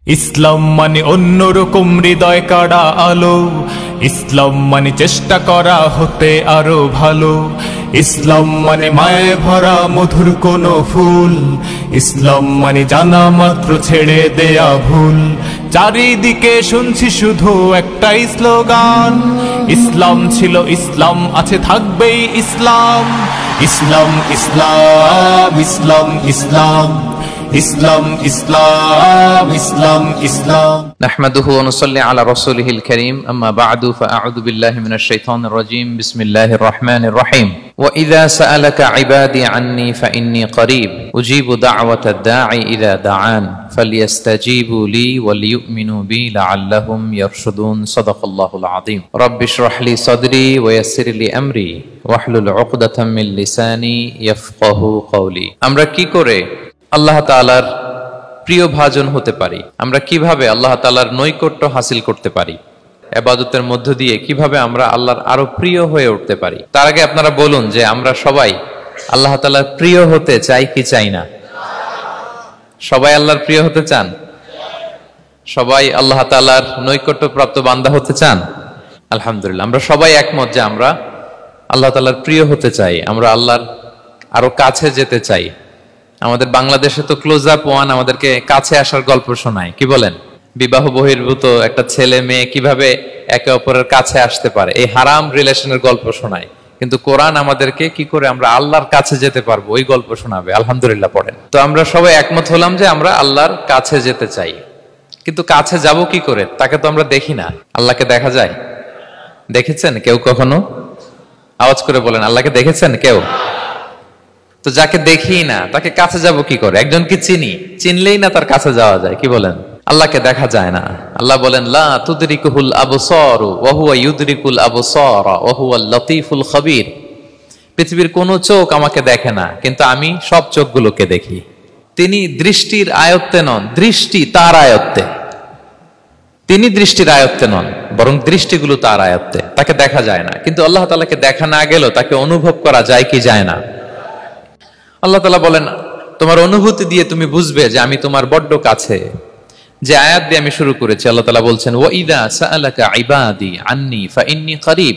ইসলাম মানে অন্যরকম হৃদয় কাড়া আলো, ইসলাম মানে চেষ্টা করা হতে আরো ভালো, ইসলাম মানে মায়ে ভরা মধুর কোনো ফুল, ইসলাম মানে জানা মাত্র ছেড়ে দেয়া ভুল। চারিদিকে শুনছি শুধু একটাই স্লোগান, ইসলাম ছিল ইসলাম আছে থাকবেই ইসলাম, ইসলাম ইসলাম ইসলাম ইসলাম ইসলাম ইসলাম ইসলাম ইসলাম। نحمده ونصلي على رسوله الكريم أما بعد فأعوذ بالله من الشيطان الرجيم بسم الله الرحمن الرحيم وإذا سألك عبادي عني فإني قريب أجيب دعوة الداعي إذا دعان فليستجيبوا لي وليؤمنوا بي لعلهم يرشدون صدق الله العظيم رب اشرح لي صدري ويسر لي أمري واحلل عقدة من لساني يفقه قولي। আমরা কি করে আল্লাহ তাআলার প্রিয় ভাজন হতে পারি, আমরা কিভাবে আল্লাহ তাআলার নৈকট্য হাসিল করতে পারি, ইবাদতের মধ্য দিয়ে কিভাবে আমরা আল্লাহর আরো প্রিয় হয়ে উঠতে পারি। তার আগে আপনারা বলুন যে আমরা সবাই আল্লাহ তাআলার প্রিয় হতে চাই কি চাই না? সবাই আল্লাহর প্রিয় হতে চান? সবাই আল্লাহ তাআলার নৈকট্য প্রাপ্ত বান্দা হতে চান? আলহামদুলিল্লাহ, আমরা সবাই একমত যে আমরা আল্লাহ তাআলার প্রিয় হতে চাই, আমরা আল্লাহর আরো কাছে যেতে চাই। আমাদের বাংলাদেশে তো ক্লোজ আপ ওয়ান আমাদেরকে কাছে আসার গল্প শোনায়, কি বলেন? বিবাহ বহির্ভূত একটা ছেলে মেয়ে কিভাবে একে অপরের কাছে আসতে পারে, এই হারাম রিলেশনের গল্প শোনায়। কিন্তু কোরআন আমাদেরকে কি করে আমরা আল্লাহর কাছে যেতে পারবো ওই গল্প শোনাবে। আলহামদুলিল্লাহ পড়েন। তো আমরা সবাই একমত হলাম যে আমরা আল্লাহর কাছে যেতে চাই, কিন্তু কাছে যাব কি করে? তাকে তো আমরা দেখি না। আল্লাহকে দেখা যায়? দেখেছেন কেউ কখনো? আওয়াজ করে বলেন, আল্লাহকে দেখেছেন কেউ? তো যাকে দেখি না তাকে কাছে যাব কি করে? একজনকে চিনলেই না তার কাছে যাওয়া যায়, কি বলেন? আল্লাহকে দেখা যায় না। আল্লাহ বলেন লা তুদরিকুহুল আবসারু ওয়া হুয়া ইউদরিকুল আবসারা ওয়া হুয়াল লতীফুল খবীর। পৃথিবীর কোনো চোখ আমাকে দেখে না, কিন্তু আমি সব চোখগুলোকে দেখি। তিনি দৃষ্টির আয়ত্তে নন, দৃষ্টি তার আয়ত্তে। তিনি দৃষ্টির আয়ত্তে নন, বরং দৃষ্টিগুলো তার আয়ত্তে। তাকে দেখা যায় না, কিন্তু আল্লাহ তাআলাকে দেখা না গেলেও তাকে অনুভব করা যায় কি যায় না? আল্লাহ তাআলা বলেন তোমার অনুভূতি দিয়ে তুমি বুঝবে যে আমি তোমার বড্ড কাছে। যে আয়াত দিয়ে আমি শুরু করেছি, আল্লাহ তাআলা বলছেন ওয়াইদা সাআলাকা ইবাদি আন্নী ফাইন্নী করিব।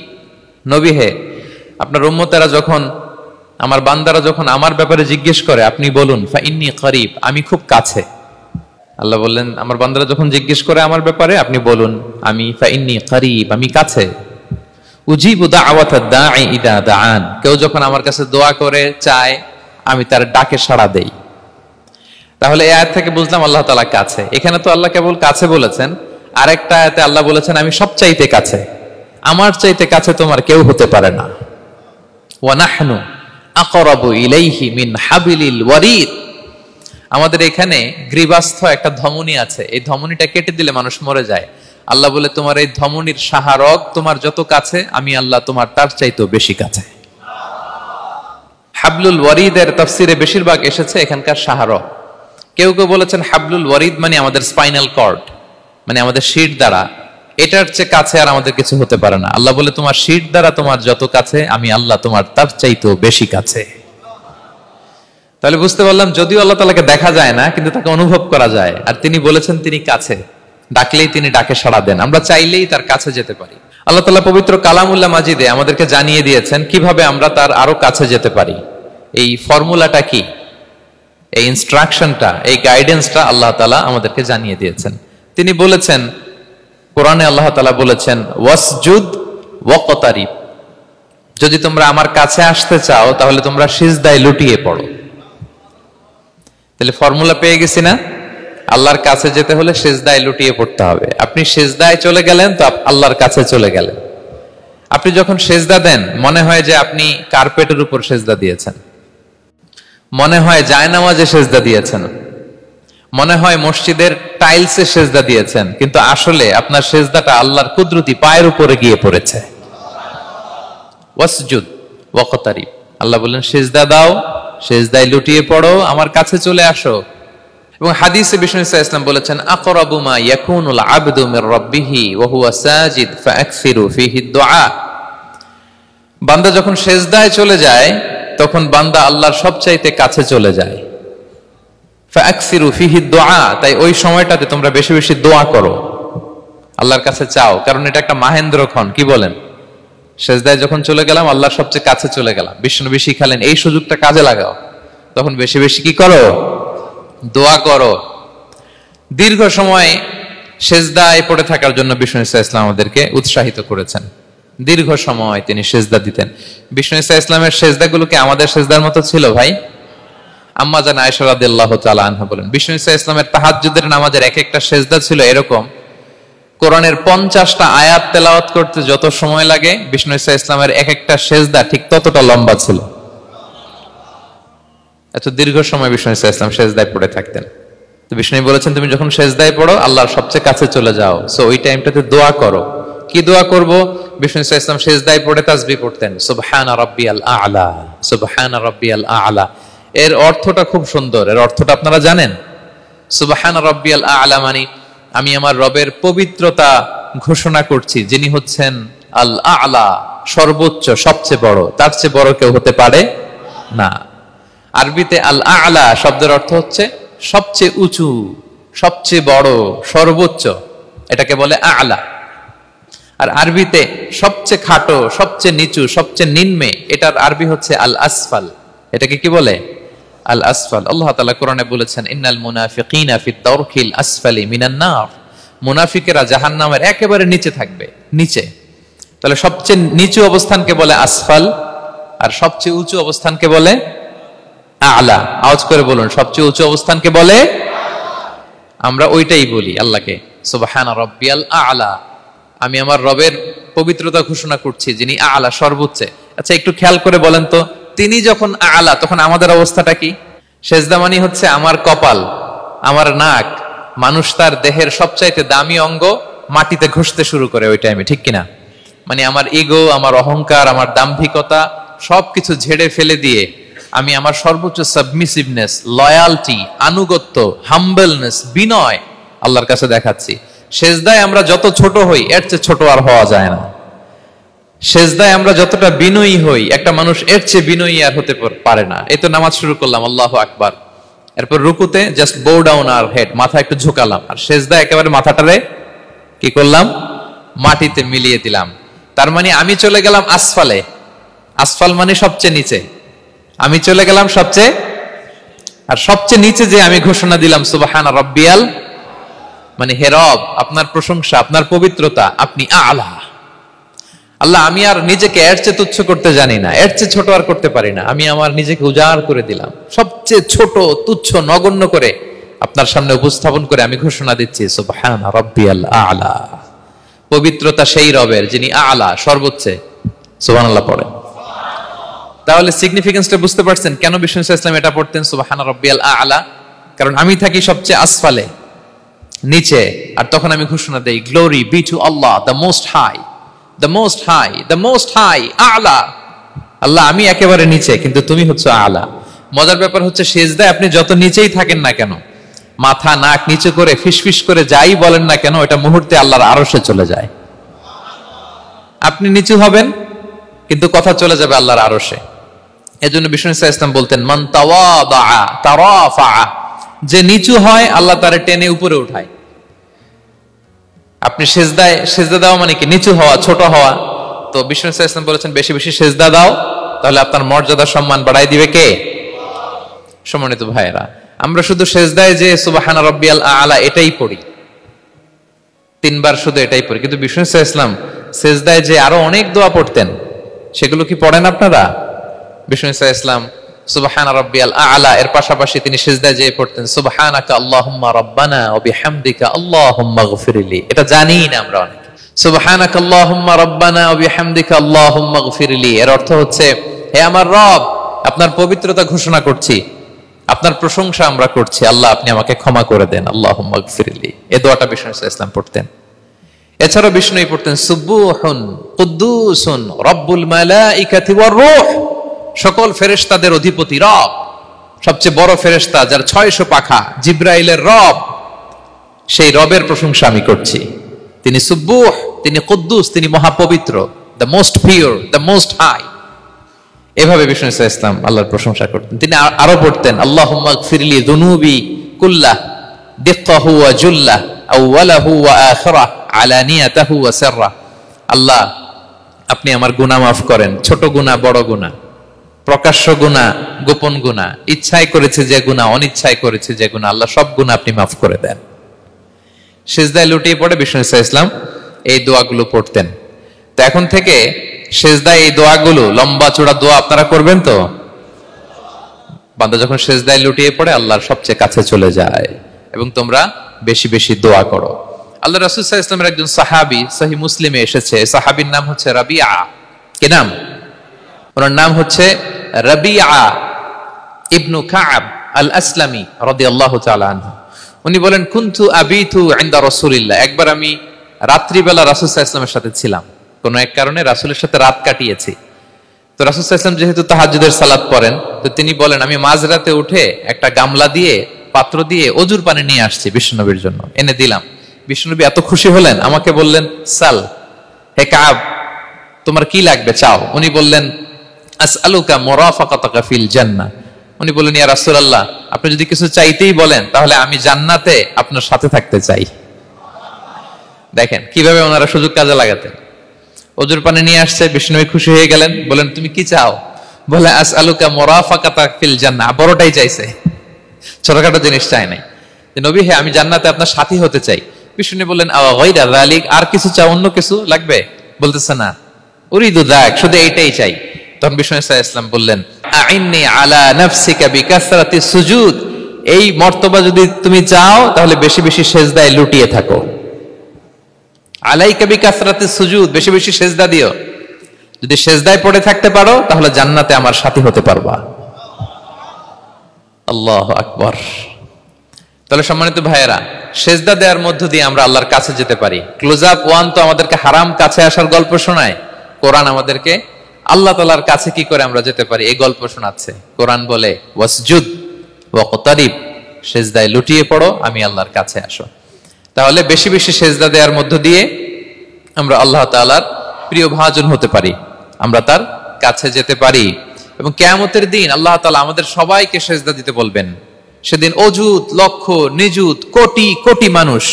নবী হে, আপনার উম্মতেরা যখন, আমার বান্দারা যখন আমার ব্যাপারে জিজ্ঞেস করে আপনি বলুন ফাইন্নী করিব, আমি খুব কাছে। আল্লাহ বললেন আমার বান্দারা যখন জিজ্ঞেস করে আমার ব্যাপারে আপনি বলুন আমি ফাইন্নী করিব, আমি কাছে। উজিবু দাওয়াতাদ দাঈ ইযা দাআন, কেউ যখন আমার কাছে দোয়া করে চায় আমি তার ডাকে সাড়া দেই। তাহলে এই আয়াত থেকে বুঝলাম আল্লাহ তাআলা কাছে। এখানে তো আল্লাহ কেবল কাছে বলেছেন, আরেকটা আয়াতে আল্লাহ বলেছেন আমি সবচাইতে কাছে, আমার চাইতে কাছে তোমার কেউ হতে পারে না। ওয়া নাহনু আকরাবু ইলাইহি মিন হাবিলিল ওয়ারিদ। আমাদের এখানে গ্রীবাস্থ একটা ধমনী আছে, এই ধমনীটা কেটে দিলে মানুষ মরে যায়। আল্লাহ বলে তোমার এই ধমনীর সাহারক তোমার যত কাছে, আমি আল্লাহ তোমার তার চাইতেও বেশি কাছে। হাবলুল ওয়ারিদের তাফসিরে বেশিরভাগ এসেছে এখানকার সাহারক। কেউ কেউ বলেছেন হাবলুল ওয়ারিদ মানে আমাদের স্পাইনাল কর্ড, মানে আমাদের শির দ্বারা। এটার চেয়ে কাছে আর আমাদের কিছু হতে পারে না। আল্লাহ বলে তোমার শির দ্বারা তোমার যত কাছে, আমি আল্লাহ তোমার তার চাইতেও বেশি কাছে। তাহলে বুঝতে পারলাম যদিও আল্লাহ তাআলাকে দেখা যায় না, কিন্তু তাকে অনুভব করা যায়। আর তিনি বলেছেন তিনি কাছে, ডাকলেই তিনি ডাকে সাড়া দেন, আমরা চাইলেই তার কাছে যেতে পারি। আল্লাহ তাআলা পবিত্র কালামুল্লাহ মাজিদে আমাদেরকে জানিয়ে দিয়েছেন কিভাবে আমরা তার আরো কাছে যেতে পারি। এই ফর্মুলাটা কি, এই ইনস্ট্রাকশনটা, এই গাইডেন্সটা আল্লাহ তাআলা আমাদেরকে জানিয়ে দিয়েছেন। তিনি বলেছেন কোরআনে, আল্লাহ তাআলা বলেছেন ওয়াসজুদ ওয়াকতারিব, যদি তোমরা আমার কাছে আসতে চাও তাহলে তোমরা সিজদায় লুটিয়ে পড়ো। তাহলে ফর্মুলা পেয়ে গেছি না? আল্লাহর কাছে যেতে হলে সিজদায় লুটিয়ে পড়তে হবে। আপনি সিজদায় চলে গেলেন তো আল্লাহর কাছে চলে গেলেন। আপনি যখন সিজদা দেন মনে হয় যে আপনি কার্পেটের উপর সিজদা দিয়েছেন, মনে হয় জায়নামাজে সিজদা দিয়েছেন, মনে হয় মসজিদের টাইলসে সিজদা দিয়েছেন, কিন্তু আসলে আপনার সিজদাটা আল্লাহর কুদরতি পায়ের উপরে গিয়ে পড়েছে। ওয়াসজুদ ওয়াকতারিব, আল্লাহ বললেন সিজদা দাও, সিজদায় লুটিয়ে পড়ো, আমার কাছে চলে আসো। এবং হাদিসে বিষ্ণু ইসলাম বলেছেন আকরাবু মা ইয়াকুনুল আবদু মির রাব্বিহি ওয়া হুয়া সাজিদ ফাআকসিরু ফীহি দুআ। বান্দা যখন সিজদায় চলে যায় তখন বান্দা আল্লাহর সবচাইতে কাছে চলে যায়। ফাআকসিরু ফিহি দুআ, তাই ওই সময়টাতে তোমরা বেশি বেশি দোয়া করো, আল্লাহর কাছে চাও, কারণ এটা একটা মাহেন্দ্রক্ষণ। কি বলেন? সেজদায় যখন চলে গেলাম, আল্লাহর সবচেয়ে কাছে চলে গেলাম। বিষ্ণুনবী শিখালেন এই সুযোগটা কাজে লাগাও, তখন বেশি বেশি কি করো? দোয়া করো। দীর্ঘ সময় সেজদায় পড়ে থাকার জন্য বিষ্ণু ইসা ইসলাম আমাদেরকে উৎসাহিত করেছেন। দীর্ঘ সময় তিনি সেজদা দিতেন। বিষ্ণু ইসা ইসলামের সেজদাগুলো কি আমাদের সেজদার মতো ছিল ভাই? আম্মা জান আয়েশা রাদিয়াল্লাহু তাআলা আনহা বলেন, বিষ্ণু ইসা ইসলামের তাহাজ্জুদের নামাজের এক একটা সেজদা ছিল এরকম, কোরআনের 50টা আয়াত তেলাওয়াত করতে যত সময় লাগে, বিষ্ণু ইসা ইসলামের এক একটা সেজদা ঠিক ততটা লম্বা ছিল। এত দীর্ঘ সময় বিষ্ণু ইসা ইসলাম সেজদায় পড়ে থাকতেন। তো বিষ্ণু বলেছেন, তুমি যখন সেজদায় পড়ো আল্লাহর সবচেয়ে কাছে চলে যাও, সো ওই টাইমটাতে দোয়া করো। কি দোয়া করব? বিষ্ণু ইসা ইসলাম সেজদায় পড়ে তাসবিহ পড়তেন, সুবহানা রাব্বিয়াল আ'লা, সুবহানা রাব্বিয়াল আ'লা। এর অর্থটা খুব সুন্দর। এর অর্থটা আপনারা জানেন? সুবহানা রাব্বিয়াল আ'লা মানে আমি আমার রবের পবিত্রতা ঘোষণা করছি, যিনি হচ্ছেন আল আ'লা, সর্বোচ্চ, সবচেয়ে বড়, তার চেয়ে বড় কেউ হতে পারে না। আরবিতে আল আ'লা শব্দের অর্থ হচ্ছে সবচেয়ে উঁচু, সবচেয়ে বড়, সর্বোচ্চ, এটাকে বলে আ'লা। আর আরবিতে সবচেয়ে খাটো, সবচেয়ে নিচু, সবচেয়ে নিম্নে, এটার আরবি হচ্ছে আল আসফাল। এটাকে কি বলে? আল আসফাল। আল্লাহ তাআলা কোরআনে বলেছেন, ইন্নাল মুনাফিকিনা ফিদ দারকিল আসফালি মিনান নার, মুনাফিকেরা জাহান্নামের একেবারে নিচে থাকবে, নিচে। তাহলে সবচেয়ে নিচু অবস্থানকে বলে আসফাল, আর সবচেয়ে উঁচু অবস্থানকে বলে আ'লা। আওয়াজ করে বলুন, সবচেয়ে উঁচু অবস্থানকে বলে। আমরা ওইটাই বলি আল্লাহকে, সুবহানা রাব্বিয়াল আ'লা, আমি আমার রবের পবিত্রতা ঘোষণা করছি, যিনি আ'লা, সর্বোচ্চ। আচ্ছা, একটু খেয়াল করে বলেন তো, তিনি যখন আ'লা, তখন আমাদের অবস্থাটা কি? সেজদা মানে হচ্ছে আমার কপাল, আমার নাক, মানুষ তার দেহের সবচাইতে দামি অঙ্গ মাটিতে ঘষতে শুরু করে ওই টাইমে, ঠিক কিনা? মানে আমার ইগো, আমার অহংকার, আমার দাম্ভিকতা সবকিছু ঝেড়ে ফেলে দিয়ে আমি আমার সর্বোচ্চ সাবমিসিভনেস, লয়ালটি, আনুগত্য, হাম্বলনেস, বিনয় আল্লাহর কাছে দেখাচ্ছি। সেজদায় আমরা যত ছোট হই, এর চেয়ে ছোট আর হওয়া যায় না। সেজদায় আমরা যতটা বিনয়ী হই, একটা মানুষ এর চেয়ে বিনয়ী আর হতে পারে না। এই তো নামাজ শুরু করলাম, আল্লাহু আকবার, এরপর রুকুতে জাস্ট বো ডাউন আর হেড, মাথা একটু ঝুঁকালাম, আর সেজদায় একেবারে মাথাটারে কি করলাম? মাটিতে মিলিয়ে দিলাম। তার মানে আমি চলে গেলাম আসফালে। আসফাল মানে সবচেয়ে নিচে, আমি চলে গেলাম সবচেয়ে, আর সবচেয়ে নিচে যে আমি ঘোষণা দিলাম সুবহানা রাব্বিয়াল, মানে হে রব, আপনার প্রশংসা, আপনার পবিত্রতা, আপনি আ'লা। আল্লাহ, আমি আর নিজেকে এর চেয়ে তুচ্ছ করতে জানি না, এর চেয়ে ছোট আর করতে পারি না, আমি আমার নিজেকে উজাড় করে দিলাম, সবচেয়ে ছোট, তুচ্ছ, নগণ্য করে আপনার সামনে উপস্থাপন করে আমি ঘোষণা দিচ্ছি সুবহানা রাব্বিয়াল আ'লা। পবিত্রতা সেই রবের যিনি আ'লা, সর্বোচ্চ। সুবহানাল্লাহ পড়েন। তাহলে সিগনিফিকেন্সটা বুঝতে পারছেন কেন বিষ্ণু ইসলাম এটা পড়তেন, সুবহানা রাব্বিয়াল আ'লা? কারণ আমি থাকি সবচেয়ে আসফালে, নিচে, আর তখন আমি ঘোষণা দেই, glory be to Allah, the most high, the most high, the most high, আ'লা। আল্লাহ, আমি একেবারে নিচে, কিন্তু তুমি হচ্ছে আ'লা। মজার ব্যাপার হচ্ছে, সেজদায় আপনি যত নিচেই থাকেন না কেন, মাথা নাক নিচে করে ফিসফিস করে যাই বলেন না কেন, এটা মুহূর্তে আল্লাহর আরশে চলে যায়। আপনি নিচু হবেন, কিন্তু কথা চলে যাবে আল্লাহর আরশে। এজন্য বিষ্ণু ইসলাম বলতেন, মান তাওয়াদা তারাফা, যে নিচু হয় আল্লাহ তারে টেনে উপরে উঠায়। আপনি সেজদা দেওয়া মানে কি? নিচু হওয়া, ছোট হওয়া। তো বিষ্ণু ইসলাম বলেছেন, বেশি বেশি সেজদা দাও, তাহলে আপনার মর্যাদা, সম্মান বাড়াই দিবে কে? সম্মানিত ভাইয়েরা, আমরা শুধু সেজদায় যে সুবহানা রাব্বিয়াল আ'লা এটাই পড়ি, 3 বার শুধু এটাই পড়ি, কিন্তু বিষ্ণু ইসলাম সেজদায় যে আরো অনেক দোয়া পড়তেন, সেগুলো কি পড়েন আপনারা? বিষ্ণু ইসলাম সুবহানা রাব্বিয়াল আ'লা এর পাশাপাশি তিনি সিজদায় যেয়ে পড়তেন সুবহানাকা আল্লাহুম্মা রাব্বানা ওয়া বিহামদিকা আল্লাহুম্মা গফিরলি। এটা জানি না আমরা অনেকে। সুবহানাকা আল্লাহুম্মা রাব্বানা ওয়া বিহামদিকা আল্লাহুম্মা গফিরলি এর অর্থ হচ্ছে, হে আমার রব, আপনার পবিত্রতা ঘোষণা করছি, আপনার প্রশংসা আমরা করছি, আল্লাহ আপনি আমাকে ক্ষমা করে দেন, আল্লাহুম্মা গফিরলি। এই দোয়াটা বিষ্ণু ইসলাম পড়তেন। এছাড়াও বিষ্ণুই পড়তেন সুবহুন কুদ্দুসুন রব্বুল মালাইকাতি ওয়ার রূহ, সকল ফেরেশতাদের অধিপতি রব, সবচেয়ে বড় ফেরেশতা যার 600 পাখা, জিব্রাইলের রব, সেই রবের প্রশংসা আমি করছি। তিনি সুবহুহ, তিনি কুদ্দুস, তিনি মহাপবিত্র, the most pure, the most high. এভাবে বিষ্ণু ইসলাম আল্লাহর প্রশংসা করতেন। তিনি আরো পড়তেন আল্লাহুম্মা গফিরলি যুনুবি কুল্লাহ দিক্কাহু ওয়া জুল্লাহ আউওয়ালাহু ওয়া আখিরাহ আলানিয়াতাহু ওয়া সিররাহ। আল্লাহ আপনি আমার গুনাহ মাফ করেন, ছোট গুনাহ বড় গুনাহ, প্রকাশ্য গুনাহ গোপন গুনাহ, ইচ্ছায় করেছে যে গুনাহ অনিচ্ছায় করেছে যে গুনাহ, আল্লাহ সব গুনাহ আপনি মাফ করে দেন। সিজদায় লুটিয়ে পড়ে বিষ্ণু ইসা ইসলাম এই দোয়াগুলো পড়তেন। তো এখন থেকে সিজদায় এই দোয়াগুলো লম্বা চূড়া দোয়া আপনারা করবেন তো? বান্দা যখন সিজদায় লুটিয়ে পড়ে আল্লাহর সবচেয়ে কাছে চলে যায়, এবং তোমরা বেশি বেশি দোয়া করো। আল্লাহ রাসূল সাল্লাল্লাহু আলাইহি ওয়াসাল্লামের একজন সাহাবী সহিহ মুসলিমে এসেছে, সাহাবীর নাম হচ্ছে রাবিআ। কি নাম? ওনার নাম হচ্ছে রাবিআ ইবনু কাব আল আসলামি রাদিয়াল্লাহু তাআলা আনহু। উনি বলেন কুনতু আবিতু ইনদা রাসূলিল্লাহ, একবার আমি রাত্রিবেলা রাসূল সাল্লাল্লাহু আলাইহি ওয়াসাল্লামের সাথে ছিলাম, কোনো এক কারণে রাসূলের সাথে রাত কাটিয়েছি। তো রাসূল সাল্লাল্লাহু আলাইহি ওয়াসাল্লাম যেহেতু তাহাজ্জুদের সালাত পড়েন, তো তিনি বলেন আমি মাঝরাতে উঠে একটা গামলা দিয়ে পাত্র দিয়ে অজুর পানি নিয়ে আসছি বিশ্বনবীর জন্য, এনে দিলাম। বিশ্বনবী এত খুশি হলেন, আমাকে বললেন সাল, হে কাব তোমার কি লাগবে চাও। উনি বললেন আসআলুকা মুরাফাকাতাকা ফিল জান্নাহ। উনি বললেন ইয়া রাসূলুল্লাহ আপনি যদি কিছু চাইতেই বলেন তাহলে আমি জান্নাতে আপনার সাথে থাকতে চাই। দেখেন কিভাবে ওনারা সুযোগ কাজে লাগাতেন। অজুর পানি নিয়ে আসছে, বিষ্ণুবী খুশি হয়ে গেলেন, বলেন তুমি কি চাও? বলে আসআলুকা মুরাফাকাতাকা ফিল জান্নাহ, বড়টাই চাইছে, ছোটখাটো জিনিস চাই নাই। যে নবী হে আমি জান্নাতে আপনার সাথী হতে চাই। বিষ্ণু বললেন আওয়া গায়রা যালিক, আর কিছু চাও, অন্য কিছু লাগবে? বলতেছে না, উরিদু যাক, শুধু এইটাই চাই। তখন বিষ্ণু সাল্লাল্লাহু আলাইহি ওয়াসাল্লাম বললেন আইন্নি আলা নাফসিকা বিকাসরাতি সুজুদ, এই মর্তবা যদি তুমি চাও তাহলে বেশি বেশি সিজদায় লুটিয়ে থাকো। আলাইকা বিকাসরাতি সুজুদ, বেশি বেশি সিজদা দিও। যদি সিজদায় পড়ে থাকতে পারো তাহলে জান্নাতে আমার সাথী হতে পারবা। আল্লাহু আকবার। তাহলে সম্মানিত ভাইয়েরা, সিজদা দেওয়ার মধ্য দিয়ে আমরা আল্লাহর কাছে যেতে পারি। ক্লোজ আপ ওয়ান তো আমাদেরকে হারাম কাছে আসার গল্প শোনায়, কোরআন আমাদেরকে আল্লাহ তাআলার কাছে কি করে আমরা যেতে পারি এই গল্প শোনাচ্ছে। কোরআন বলে ওয়াসজুদ ওয়াকতারিব, সিজদায় লুটিয়ে পড়ো, আমি আল্লাহর কাছে আসো। তাহলে বেশি বেশি সিজদা দেওয়ার মধ্য দিয়ে আমরা আল্লাহ তাআলার প্রিয় ভাজন হতে পারি, আমরা তার কাছে যেতে পারি। এবং কিয়ামতের দিন আল্লাহ তাআলা আমাদের সবাইকে সিজদা দিতে বলবেন। সেদিন অযুত লক্ষ নিযুত কোটি কোটি মানুষ,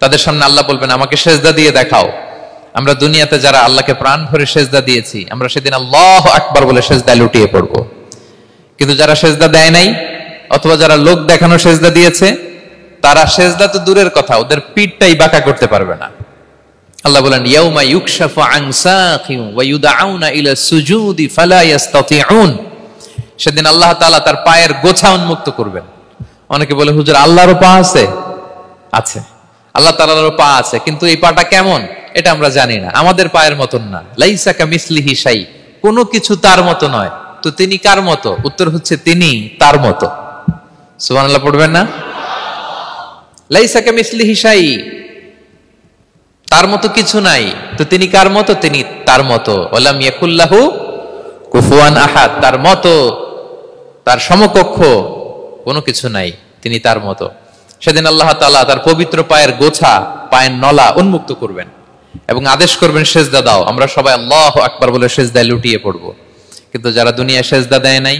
তাদের সামনে আল্লাহ বলবেন আমাকে সিজদা দিয়ে দেখাও। আমরা দুনিয়াতে যারা আল্লাহকে প্রাণ ভরে সিজদা দিয়েছি, আমরা সেদিন আল্লাহু আকবার বলে সিজদায় লুটিয়ে পড়ব। কিন্তু যারা সিজদা দেয় নাই, অথবা যারা লোক দেখানো সিজদা দিয়েছে, তারা সিজদা তো দূরের কথা, ওদের পিঠটাই বাঁকা করতে পারবে না। আল্লাহ বলেন ইয়াউমা ইউকশাফু আন সাকিন ওয়া ইউদআউনা ইলা সুজুদি ফালা ইস্তাতিউন, সেদিন আল্লাহ তাআলা তার পায়ের গোছা উন্মুক্ত করবেন। অনেকে বলে হুজুর আল্লাহরও পা আছে? আছে, আল্লাহ তাআলারও পা আছে, কিন্তু এই পাটা কেমন এটা আমরা জানি না, আমাদের পায়ের মতন না। লাইসা কামিসলিহি শাই, কোনো কিছু তার মতো নয়। তো তিনি কার মতো? উত্তর হচ্ছে তিনি তার মতো। সুবহানাল্লাহ পড়বেন না? লাইসা কামিসলিহি শাই, তার মতো কিছু নাই। তো তিনি কার মতো? তিনি তার মতো। ওয়ালাম ইয়াকুল্লাহু কুফুয়ান আহাদ, তার মতো তার সমকক্ষ কোনো কিছু নাই, তিনি তার মতো। সেদিন আল্লাহ তাআলা তার পবিত্র পায়ের গোছা, পায়ের নলা উন্মুক্ত করবেন এবং আদেশ করবেন সিজদা দাও। আমরা সবাই আল্লাহু আকবার বলে সিজদায় লুটিয়ে পড়ব। কিন্তু যারা দুনিয়ায় সিজদা দেয় নাই,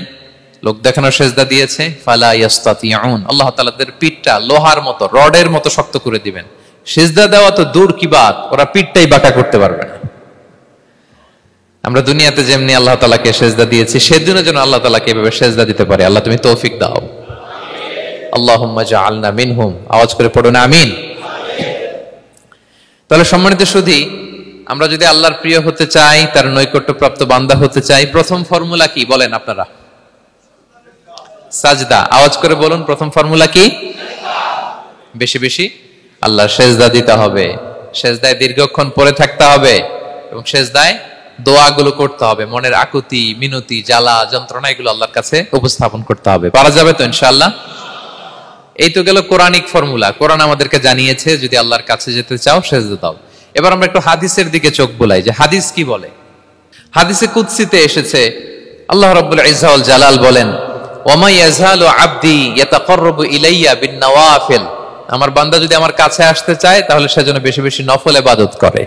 লোক দেখানোর সিজদা দিয়েছে, ফালা ইস্তাতিউন, আল্লাহ তাআলা তাদের পিঠটা লোহার মতো, রডের মতো শক্ত করে দিবেন। সিজদা দেওয়া তো দূর কি বাত, ওরা পিঠটাই বাঁকা করতে পারবে না। আমরা দুনিয়াতে যেমনি আল্লাহ তাআলাকে সিজদা দিয়েছি, সেদিনও যেন আল্লাহ তাআলাকে এভাবে সিজদা দিতে পারি। আল্লাহ তুমি তৌফিক দাও। আল্লাহুম্মা জাআলনা মিনহুম, আওয়াজ করে পড়ুন আমিন। তাহলে সম্মানিত সুধী, আমরা যদি আল্লাহর প্রিয় হতে চাই, তার নৈকট্যপ্রাপ্ত বান্দা হতে চাই, প্রথম ফর্মুলা কি বলেন আপনারা? সাজদা। আওয়াজ করে বলুন, প্রথম ফর্মুলা কি? বেশি বেশি আল্লাহর সিজদা দিতে হবে, সিজদায় দীর্ঘক্ষণ পড়ে থাকতে হবে এবং সিজদায় দোয়াগুলো করতে হবে। মনের আকুতি মিনতি জ্বালা যন্ত্রণা এগুলো আল্লাহর কাছে উপস্থাপন করতে হবে। পারা যাবে তো ইনশাআল্লাহ? এই তো গেল কোরআনিক ফর্মুলা। কোরআন আমাদেরকে জানিয়েছে যদি আল্লাহর কাছে যেতে চাও সিজদা দাও। এবার আমরা একটু হাদিসের দিকে চোখ বুলাই যে হাদিস কি বলে। হাদিসে কুদসিতে এসেছে, আল্লাহ রাব্বুল ইজ্জা ওয়াল জালাল বলেন ওয়ামা ইয়াজালু আবদি ইয়াতাকাররাবু ইলাইয়া বিন-নওয়াফিল, আমার বান্দা যদি আমার কাছে আসতে চায় তাহলে সে যেন বেশি বেশি নফল ইবাদত করে।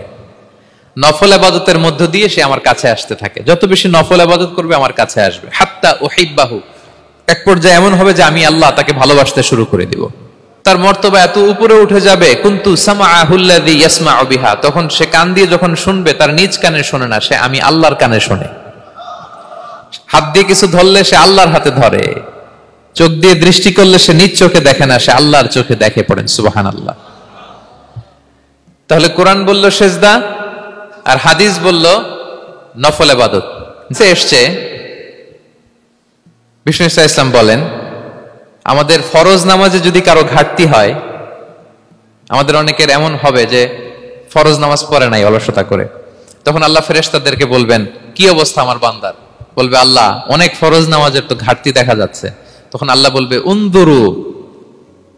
নফল ইবাদতের মধ্য দিয়ে সে আমার কাছে আসতে থাকে। যত বেশি নফল ইবাদত করবে আমার কাছে আসবে। হাত্তা উহিব্বাহু, এক পর্যায়ে এমন হবে যে আমি আল্লাহ তাকে ভালোবাসতে শুরু করে দিব। তার মর্তবা এত উপরে উঠে যাবে, কুনতু সামাআহুল্লাযী ইয়াসমাউ বিহা, তখন সে কান দিয়ে যখন শুনবে তার নিজ কানে শোনে না, সে আমি আল্লাহর কানে শোনে। হাত দিয়ে কিছু ধরলে সে আল্লাহর হাতে ধরে, চোখ দিয়ে দৃষ্টি করলে সে নিজ চোখে দেখে না, সে আল্লাহর চোখে দেখে। পড়েন সুবহানাল্লাহ। তাহলে কোরআন বলল সেজদা, আর হাদিস বলল নফল ইবাদত। যে এসছে বিষ্ণু ইসলাম বলেন, আমাদের ফরজ নামাজে যদি কারো ঘাটতি হয়, আমাদের অনেকের এমন হবে যে ফরজ নামাজ পড়ে নাই অলসতা করে, তখন আল্লাহ ফেরেশতাদেরকে বলবেন কি অবস্থা আমার বান্দার? বলবে আল্লাহ অনেক ফরজ নামাজের তো ঘাটতি দেখা যাচ্ছে। তখন আল্লাহ বলবে উনদুরু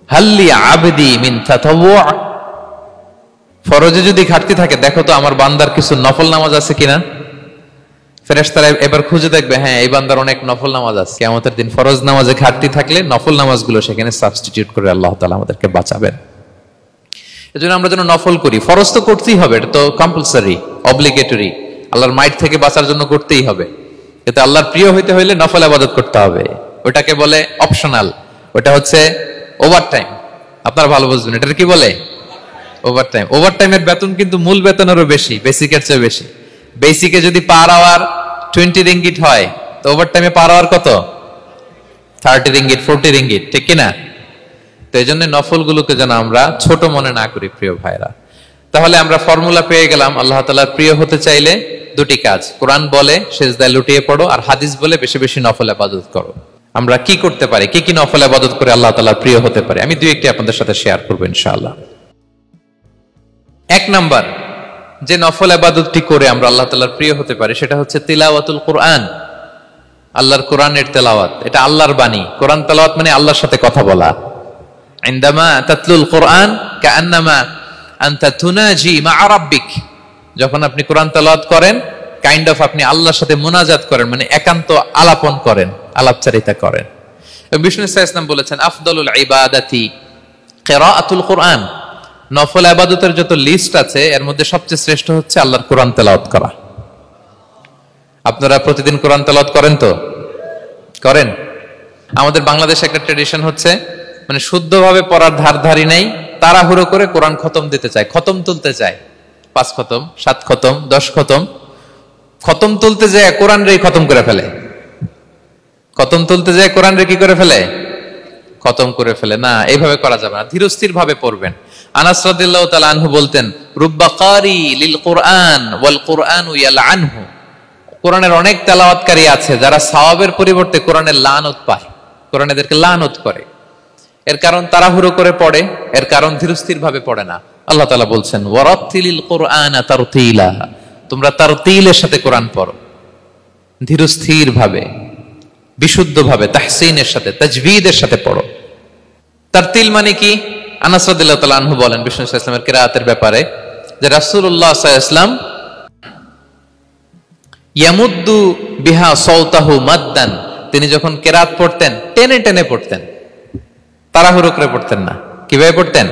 হাল্লি আবদি মিন তাতাওয়ু, ফরজে যদি ঘাটতি থাকে দেখো তো আমার বান্দার কিছু নফল নামাজ আছে কিনা। ফেরেশতারা এবার খুঁজে দেখবে, হ্যাঁ এই বান্দার অনেক নফল নামাজ আছে। কিয়ামতের দিন ফরজ নামাজে ঘাটতি থাকলে নফল নামাজগুলো সেখানে সাবস্টিটিউট করে আল্লাহ তাআলা আমাদেরকে বাঁচাবেন। এজন্য আমরা যেন নফল করি। ফরজ তো করতেই হবে, এটা তো কম্পালসারি, অব্লিগেটরি, আল্লাহর মাইট থেকে বাঁচার জন্য করতেই হবে। কিন্তু আল্লাহর প্রিয় হইতে হইলে নফল ইবাদত করতে হবে। ওটাকে বলে অপশনাল, ওটা হচ্ছে ওভারটাইম। আপনারা ভালো বুঝবেন, এটা কি বলে? ওভারটাইম। ওভারটাইমের বেতন কিন্তু মূল বেতনেরও বেশি, বেসিকের চেয়ে বেশি। বেসিকে যদি পার আওয়ার 20 রিঙ্গিট হয়, তো ওভারটাইমে পার আওয়ার কত? 30 রিঙ্গিট, 40 রিঙ্গিট, ঠিক কিনা? তো এই জন্য নফলগুলোকে যেন আমরা ছোট মনে না করি প্রিয় ভাইরা। তাহলে আমরা ফর্মুলা পেয়ে গেলাম, আল্লাহ তাআলার প্রিয় হতে চাইলে দুটি কাজ, কোরআন বলে সিজদায় লুটিয়ে পড়ো, আর হাদিস বলে বেশি বেশি নফল ইবাদত করো। আমরা কি করতে পারি, কি কি নফল ইবাদত করে আল্লাহ তাআলার প্রিয় হতে পারি, আমি দুই একটি আপনাদের সাথে শেয়ার করবো ইনশাআল্লাহ। এক নাম্বার যে নফল ইবাদতটি করে আমরা আল্লাহ তাআলার প্রিয় হতে পারি সেটা হচ্ছে তিলাওয়াতুল কোরআন, আল্লাহর কোরআনের তেলাওয়াত। এটা আল্লাহর বাণী। কোরআন তেলাওয়াত মানে আল্লাহর সাথে কথা বলা। ইনদামা তাতলুল কোরআন কাআন্নামা আনতা তুনাজি মা রাব্বিক, যখন আপনি কোরআন তেলাওয়াত করেন কাইন্ড অফ আপনি আল্লাহর সাথে মুনাজাত করেন, মানে একান্ত আলাপন করেন, আলাপচারিতা করেন। বিষ্ণু ইসলাম বলেছেন আফদলুল ইবাদাতি কিরাআতুল কোরআন, নফল ইবাদতের যত লিস্ট আছে এর মধ্যে সবচেয়ে শ্রেষ্ঠ হচ্ছে আল্লাহর কোরআন তেলাওয়াত করা। আপনারা প্রতিদিন কোরআন তেলাওয়াত করেন তো? করেন? আমাদের বাংলাদেশে একটা ট্র্যাডিশন হচ্ছে, মানে শুদ্ধভাবে পড়ার ধারধারি নেই, তাড়াহুড়ো করে কোরআন খতম দিতে চায়, খতম তুলতে চায়। 5 খতম, 7 খতম, 10 খতম। খতম তুলতে যায় কোরআন রে খতম করে ফেলে। খতম তুলতে যায় কোরআন রে কি করে ফেলে? খতম করে ফেলে। না, এইভাবে করা যাবে না, ধীরস্থির ভাবে পড়বেন। আনাস রাদিয়াল্লাহু তাআলা আনহু বলতেন রুব্বা কারি লিল কোরআন ওয়াল কোরআনু ইয়ালআনহু, কোরআনের অনেক তেলাওয়াতকারী আছে যারা সওয়াবের পরিবর্তে কোরআনের লানত পায়, কোরআন এদেরকে লানত করে। এর কারণ তাড়াহুড়ো করে পড়ে, এর কারণ ধীরস্থির ভাবে পড়ে না। আল্লাহ তাআলা বলছেন ওয়ারাত্তিলিল কোরআনা তারতিলা, তোমরা তারতিলের সাথে কোরআন পড়ো, ধীরস্থির ভাবে, বিশুদ্ধ ভাবে, তাহসিনের সাথে, তাজবিদের সাথে পড়ো। তারতিল মানে কি? আনাস রাদিয়াল্লাহু তাআলা আনহু বলেন বিষ্ণু ইসলামের কিরাআতের ব্যাপারে যে রাসূলুল্লাহ সাল্লাল্লাহু আলাইহি ওয়াসাল্লাম ইয়ামুদ্দু বিহা সাওতাহু মাদ্দান, তিনি যখন কিরাআত পড়তেন টেনে টেনে পড়তেন, তাড়াহুড়ো করে পড়তেন না। কিভাবে পড়তেন?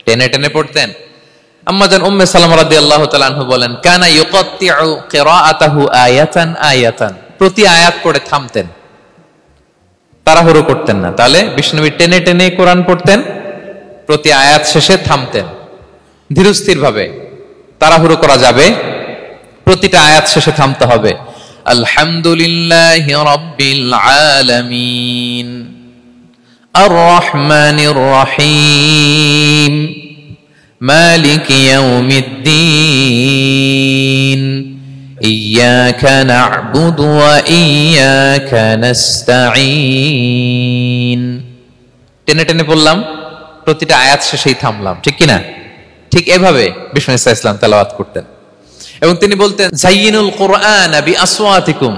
টেনে টেনে পড়তেন। আম্মা জান উম্মে সালামা রাদিয়াল্লাহু তাআলা আনহা বলেন কানা ইউকাত্তিউ কিরাআতাহু আয়াতান আয়াতান, প্রতি আয়াত পড়ে থামতেন, তাড়াহুড়ো করতেন না। তাহলে বিষ্ণুবী টেনে টেনে কোরআন পড়তেন, প্রতি আয়াত শেষে থামতেন, ধীরস্থির ভাবে। তাড়াহুড়ো করা যাবে, প্রতিটা আয়াত শেষে থামতে হবে। আলহামদুলিল্লাহি রাব্বিল আলামিন আর রহমানির রহিম মালিক ইয়াউমিদ্দিন ইয়্যাকা না'বুদু ওয়া ইয়্যাকা নাস্তাঈন। টেনে টেনে বললাম, প্রতিটা আয়াত শেষেই থামলাম, ঠিক কিনা? ঠিক এভাবে বিষ্ণু ইসলাম তেলাওয়াত করতেন। এবং তিনি বলতেন জাইয়িনুল কোরআন বিআসওয়াতিকুম,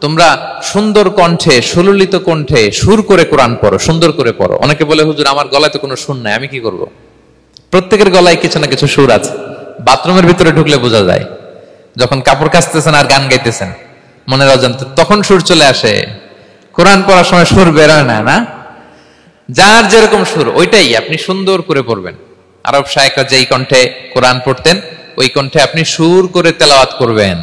তোমরা সুন্দর কণ্ঠে, সুললিত কণ্ঠে সুর করে কোরআন পড়ো, সুন্দর করে পড়ো। অনেকে বলে হুজুর আমার গলায় তো কোনো সুর নাই, আমি কি করব? প্রত্যেকের গলায় কিছু না কিছু সুর আছে। বাথরুমের ভিতরে ঢুকলে বোঝা যায়, যখন কাপড় কাচতেছেন আর গান গাইতেছেন মনের অজান্তে, তখন সুর চলে আসে। কোরআন পড়ার সময় সুর বেরোয় না, না? যার যেরকম সুর ওইটাই আপনি সুন্দর করে পড়বেন। আরব শায়েখরা যেই কণ্ঠে কোরআন পড়তেন ওই কণ্ঠে আপনি সুর করে তেলাওয়াত করবেন।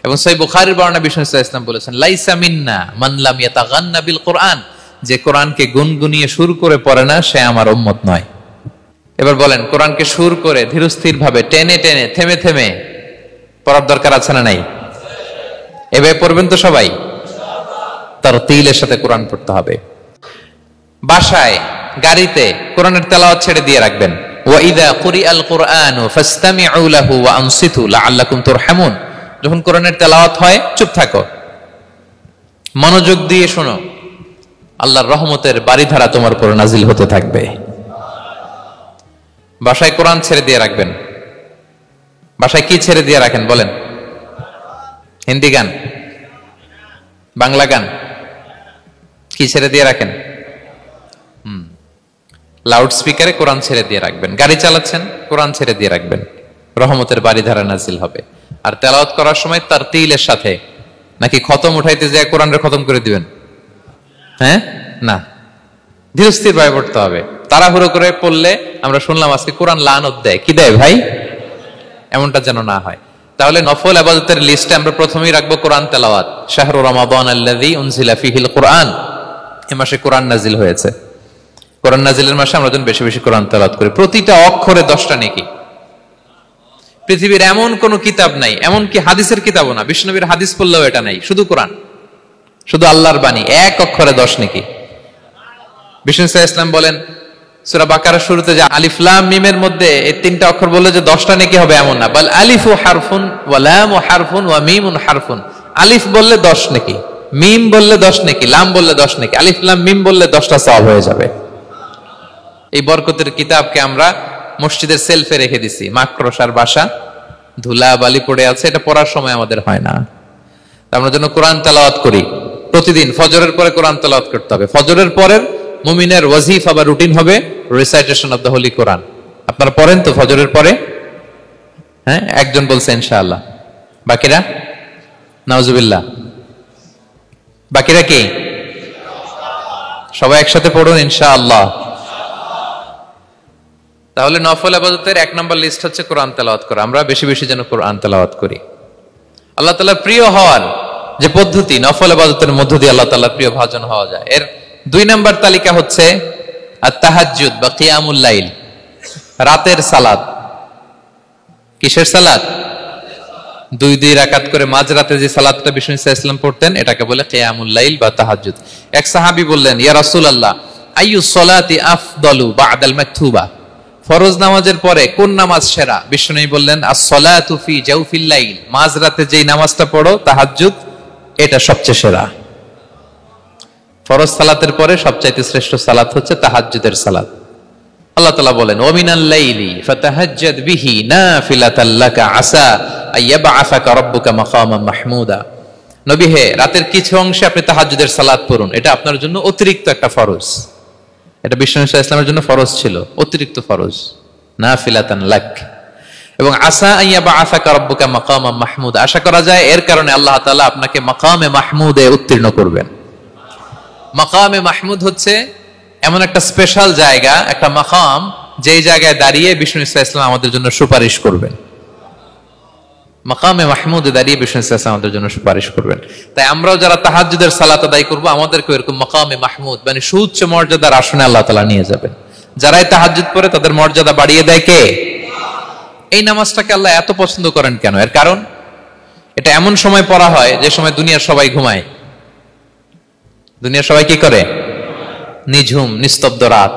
এবং সহিহ বুখারীর বর্ণনা বিষ্ণু সাল্লাল্লাহু আলাইহি ওয়াসাল্লাম বলেছেন, লাইসা মিন্না মান লাম ইয়াতাগান্না বিল কুরআন, যে কোরআনকে গুনগুনিয়ে সুর করে পড়ে না সে আমার উম্মত নয়। এবার বলেন, কোরআনকে সুর করে ধীরস্থির ভাবে টেনে টেনে থেমে থেমে পড়ার দরকার আছে না নাই? এভাবে পড়বেন তো সবাই? তারতিলের সাথে কোরআন পড়তে হবে। বাসায়, গাড়িতে কোরআনের তেলাওয়াত ছেড়ে দিয়ে রাখবেন। ওয়া ইযা কুরিআল কুরআনু ফাসতামিউ লাহু ওয়া আনসিতু লাআল্লাকুম তুরহামুন। যখন কোরআনের তেলাওয়াত হয় চুপ থাকো, মনোযোগ দিয়ে শোনো, আল্লাহর রহমতের বারিধারা তোমার উপর নাজিল হতে থাকবে। বাসায় কোরআন ছেড়ে দিয়ে রাখবেন। বাসায় কি ছেড়ে দিয়ে রাখেন বলেন? হিন্দি গান, বাংলা গান, কি ছেড়ে দিয়ে রাখেন? লাউড স্পিকারে কোরআন ছেড়ে দিয়ে রাখবেন। গাড়ি চালাচ্ছেন, কোরআন ছেড়ে দিয়ে রাখবেন, রহমতের বারিধারা নাজিল হবে। আর তেলাওয়াত করার সময় তারতিলের সাথে, নাকি খতম উঠাইতে যায় কোরআনের খতম করে দিবেন? হ্যাঁ, না, ধীরস্থির ভাবে পড়তে হবে। তাড়াহুড়ো করে পড়লে আমরা শুনলাম আজকে কোরআন লানত দেয়। কি দেয় ভাই? এমনটা যেন না হয়। তাহলে নফল ইবাদতের লিস্টে আমরা প্রথমেই রাখবো কোরআন তেলাওয়াত। শাহরু রমাদান আল্লাযী উনজিলা ফীহিল কুরআন, এই মাসে কোরআন নাজিল হয়েছে। কোরআন নাজিলের মাসে আমরা যেন বেশি বেশি কোরআন তেলাওয়াত করি। প্রতিটা অক্ষরে 10টা নেকি। পৃথিবীর এমন কোন কিতাব নাই, এমন কি হাদিসের কিতাবও না, বিশ্বনবীর হাদিস পড়লেও এটা নাই, শুধু কোরআন, শুধু আল্লাহর বাণী, এক অক্ষরে 10 নেকি। বিষ্ণু সাল্লাল্লাহু আলাইহি ওয়াসাল্লাম বলেন সূরা বাকারার শুরুতে যে আলিফ লাম মিমের মধ্যে এই 3টা অক্ষর বললে যে 10টা নেকি হবে এমন না, বল আলিফু হারফুন ওয়া লামু হারফুন ওয়া মিমুন হারফুন। আলিফ বললে 10 নেকি, মিম বললে 10 নেকি, লাম বললে 10 নেকি, আলিফ লাম মিম বললে 10টা সওয়াব হয়ে যাবে। এই বরকতের কিতাবকে আমরা মসজিদের সেলফে রেখে দিছি। মাকড়সার বাসা, ধুলা বালি পড়ে আছে, এটা পড়ার সময় আমাদের হয় না। আমরা যেন কোরআন তেলাওয়াত করি প্রতিদিন। ফজরের পরে কোরআন তেলাওয়াত করতে হবে। ফজরের পরের মুমিনের ওয়াজিফা বা রুটিন হবে রিসাইটেশন অফ দ্য হোলি কোরআন। আপনারা পড়েন তো ফজরের পরে? হ্যাঁ, একজন বলছে ইনশাআল্লাহ, বাকিরা নাউজুবিল্লাহ। বাকিরা কি? সবাই একসাথে পড়ুন ইনশাআল্লাহ। তাহলে নফল ইবাদতের 1 নম্বর লিস্ট হচ্ছে কোরআন তেলাওয়াত করা। আমরা বেশি বেশি যেন কোরআন তেলাওয়াত করি। আল্লাহ তাআলার প্রিয় হওয়ার যে পদ্ধতি, নফল ইবাদতের মধ্য দিয়ে আল্লাহ তাআলার প্রিয় ভাজন হওয়া যায়। এর 2 নম্বর তালিকা হচ্ছে আত-তাহাজ্জুদ বা কিয়ামুল লাইল, রাতের সালাত। কিসের সালাত? 2 রাকাত করে মাঝরাতে যে সালাতটা বিষ্ণু সাল্লাল্লাহু আলাইহি ওয়াসাল্লাম পড়তেন এটাকে বলে কিয়ামুল লাইল বা তাহাজ্জুদ। এক সাহাবী বললেন, ইয়া রাসূলুল্লাহ, আইয়ু সলাতি আফদালু বা'দাল মাকতুবা, ফরজ নামাজের পরে কোন নামাজ সেরা? বিষ্ণু বললেন, আস-সালাতু ফি জাওফিল লাইল, মাঝরাতে যেই নামাজটা পড়ো তাহাজ্জুদ, এটা সবচেয়ে সেরা। ফরজ সালাতের পরে সবচাইতে শ্রেষ্ঠ সালাত হচ্ছে তাহাজ্জুদের সালাত। আল্লাহ তাআলা বলেন, ওয়া মিনাল লাইলি ফাতাহাজ্জাদ বিহি নাফিলাতাল লাকা আসা আইয়াবআসাকা রাব্বুকা মাকামান মাহমুদা। নবী হে, রাতের কিছু অংশে আপনি তাহাজ্জুদের সালাত পড়ুন, এটা আপনার জন্য অতিরিক্ত একটা ফরজ। এটা বিষ্ণু সাল্লাল্লাহু আলাইহি ওয়াসাল্লামের জন্য ফরজ ছিল, অতিরিক্ত ফরজ, নাফিলাতান লাক। এবং আসা আইয়াবআসাকা রাব্বুকা মাকামান মাহমুদা, আশা করা যায় এর কারণে আল্লাহ তাআলা আপনাকে মাকামে মাহমুদে উত্তীর্ণ করবেন। মাকামে মাহমুদ হচ্ছে এমন একটা স্পেশাল জায়গা, একটা মাকাম, যেই জায়গায় দাঁড়িয়ে বিষ্ণু সাল্লাল্লাহু আলাইহি ওয়াসাল্লাম আমাদের জন্য সুপারিশ করবেন। মাকামে মাহমুদে দাঁড়িয়ে বিষ্ণু সাল্লাল্লাহু আলাইহি ওয়াসাল্লাম আমাদের জন্য সুপারিশ করবেন। তাই আমরাও যারা তাহাজ্জুদের সালাত আদায় করব, আমাদেরকে এরকম মাকামে মাহমুদ মানে সুউচ্চ মর্যাদার আসনে আল্লাহ তাআলা নিয়ে যাবেন। যারাই তাহাজ্জুদ পড়ে তাদের মর্যাদা বাড়িয়ে দেয় কে? এই নামাজটাকে আল্লাহ এত পছন্দ করেন কেন? এর কারণ, এটা এমন সময় পড়া হয় যে সময় দুনিয়ার সবাই ঘুমায়। দুনিয়ার সবাই কি করে? নিঝুম নিস্তব্ধ রাত,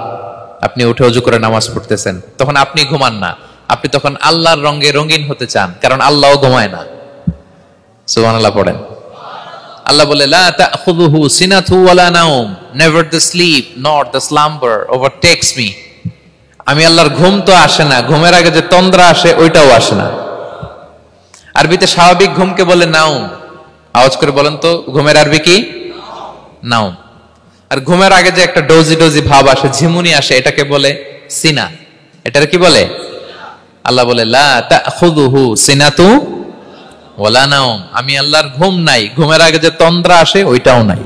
আপনি উঠে ওযু করে নামাজ পড়তেছেন, তখন আপনি ঘুমান না, আপনি তখন আল্লাহর রঙে রঙিন হতে চান, কারণ আল্লাহও ঘুমায় না। সুবহানাল্লাহ পড়েন। আল্লাহ বলে, লা তাখুযুহু সিনাতু ওয়ালা নাওম, never the sleep nor the slumber overtakes me. আমি আল্লাহর ঘুম তো আসে না, ঘুমের আগে যে তন্দ্রা আসে ওইটাও আসে না। আরবিতে স্বাভাবিক ঘুমকে বলে নাওম। আওয়াজ করে বলেন তো, ঘুমের আরবি কি? নাওম। আর ঘুমের আগে যে একটা ডোজি ডোজি ভাব আসে, ঝিমুনি আসে, এটাকে বলে সিনা। এটার কি বলে? আল্লাহ বলে, লা তাখুযুহু সিনাতু ওয়ালা নাওম, আমি আল্লাহর ঘুম নাই, ঘুমের আগে যে তন্দ্রা আসে ওইটাও নাই।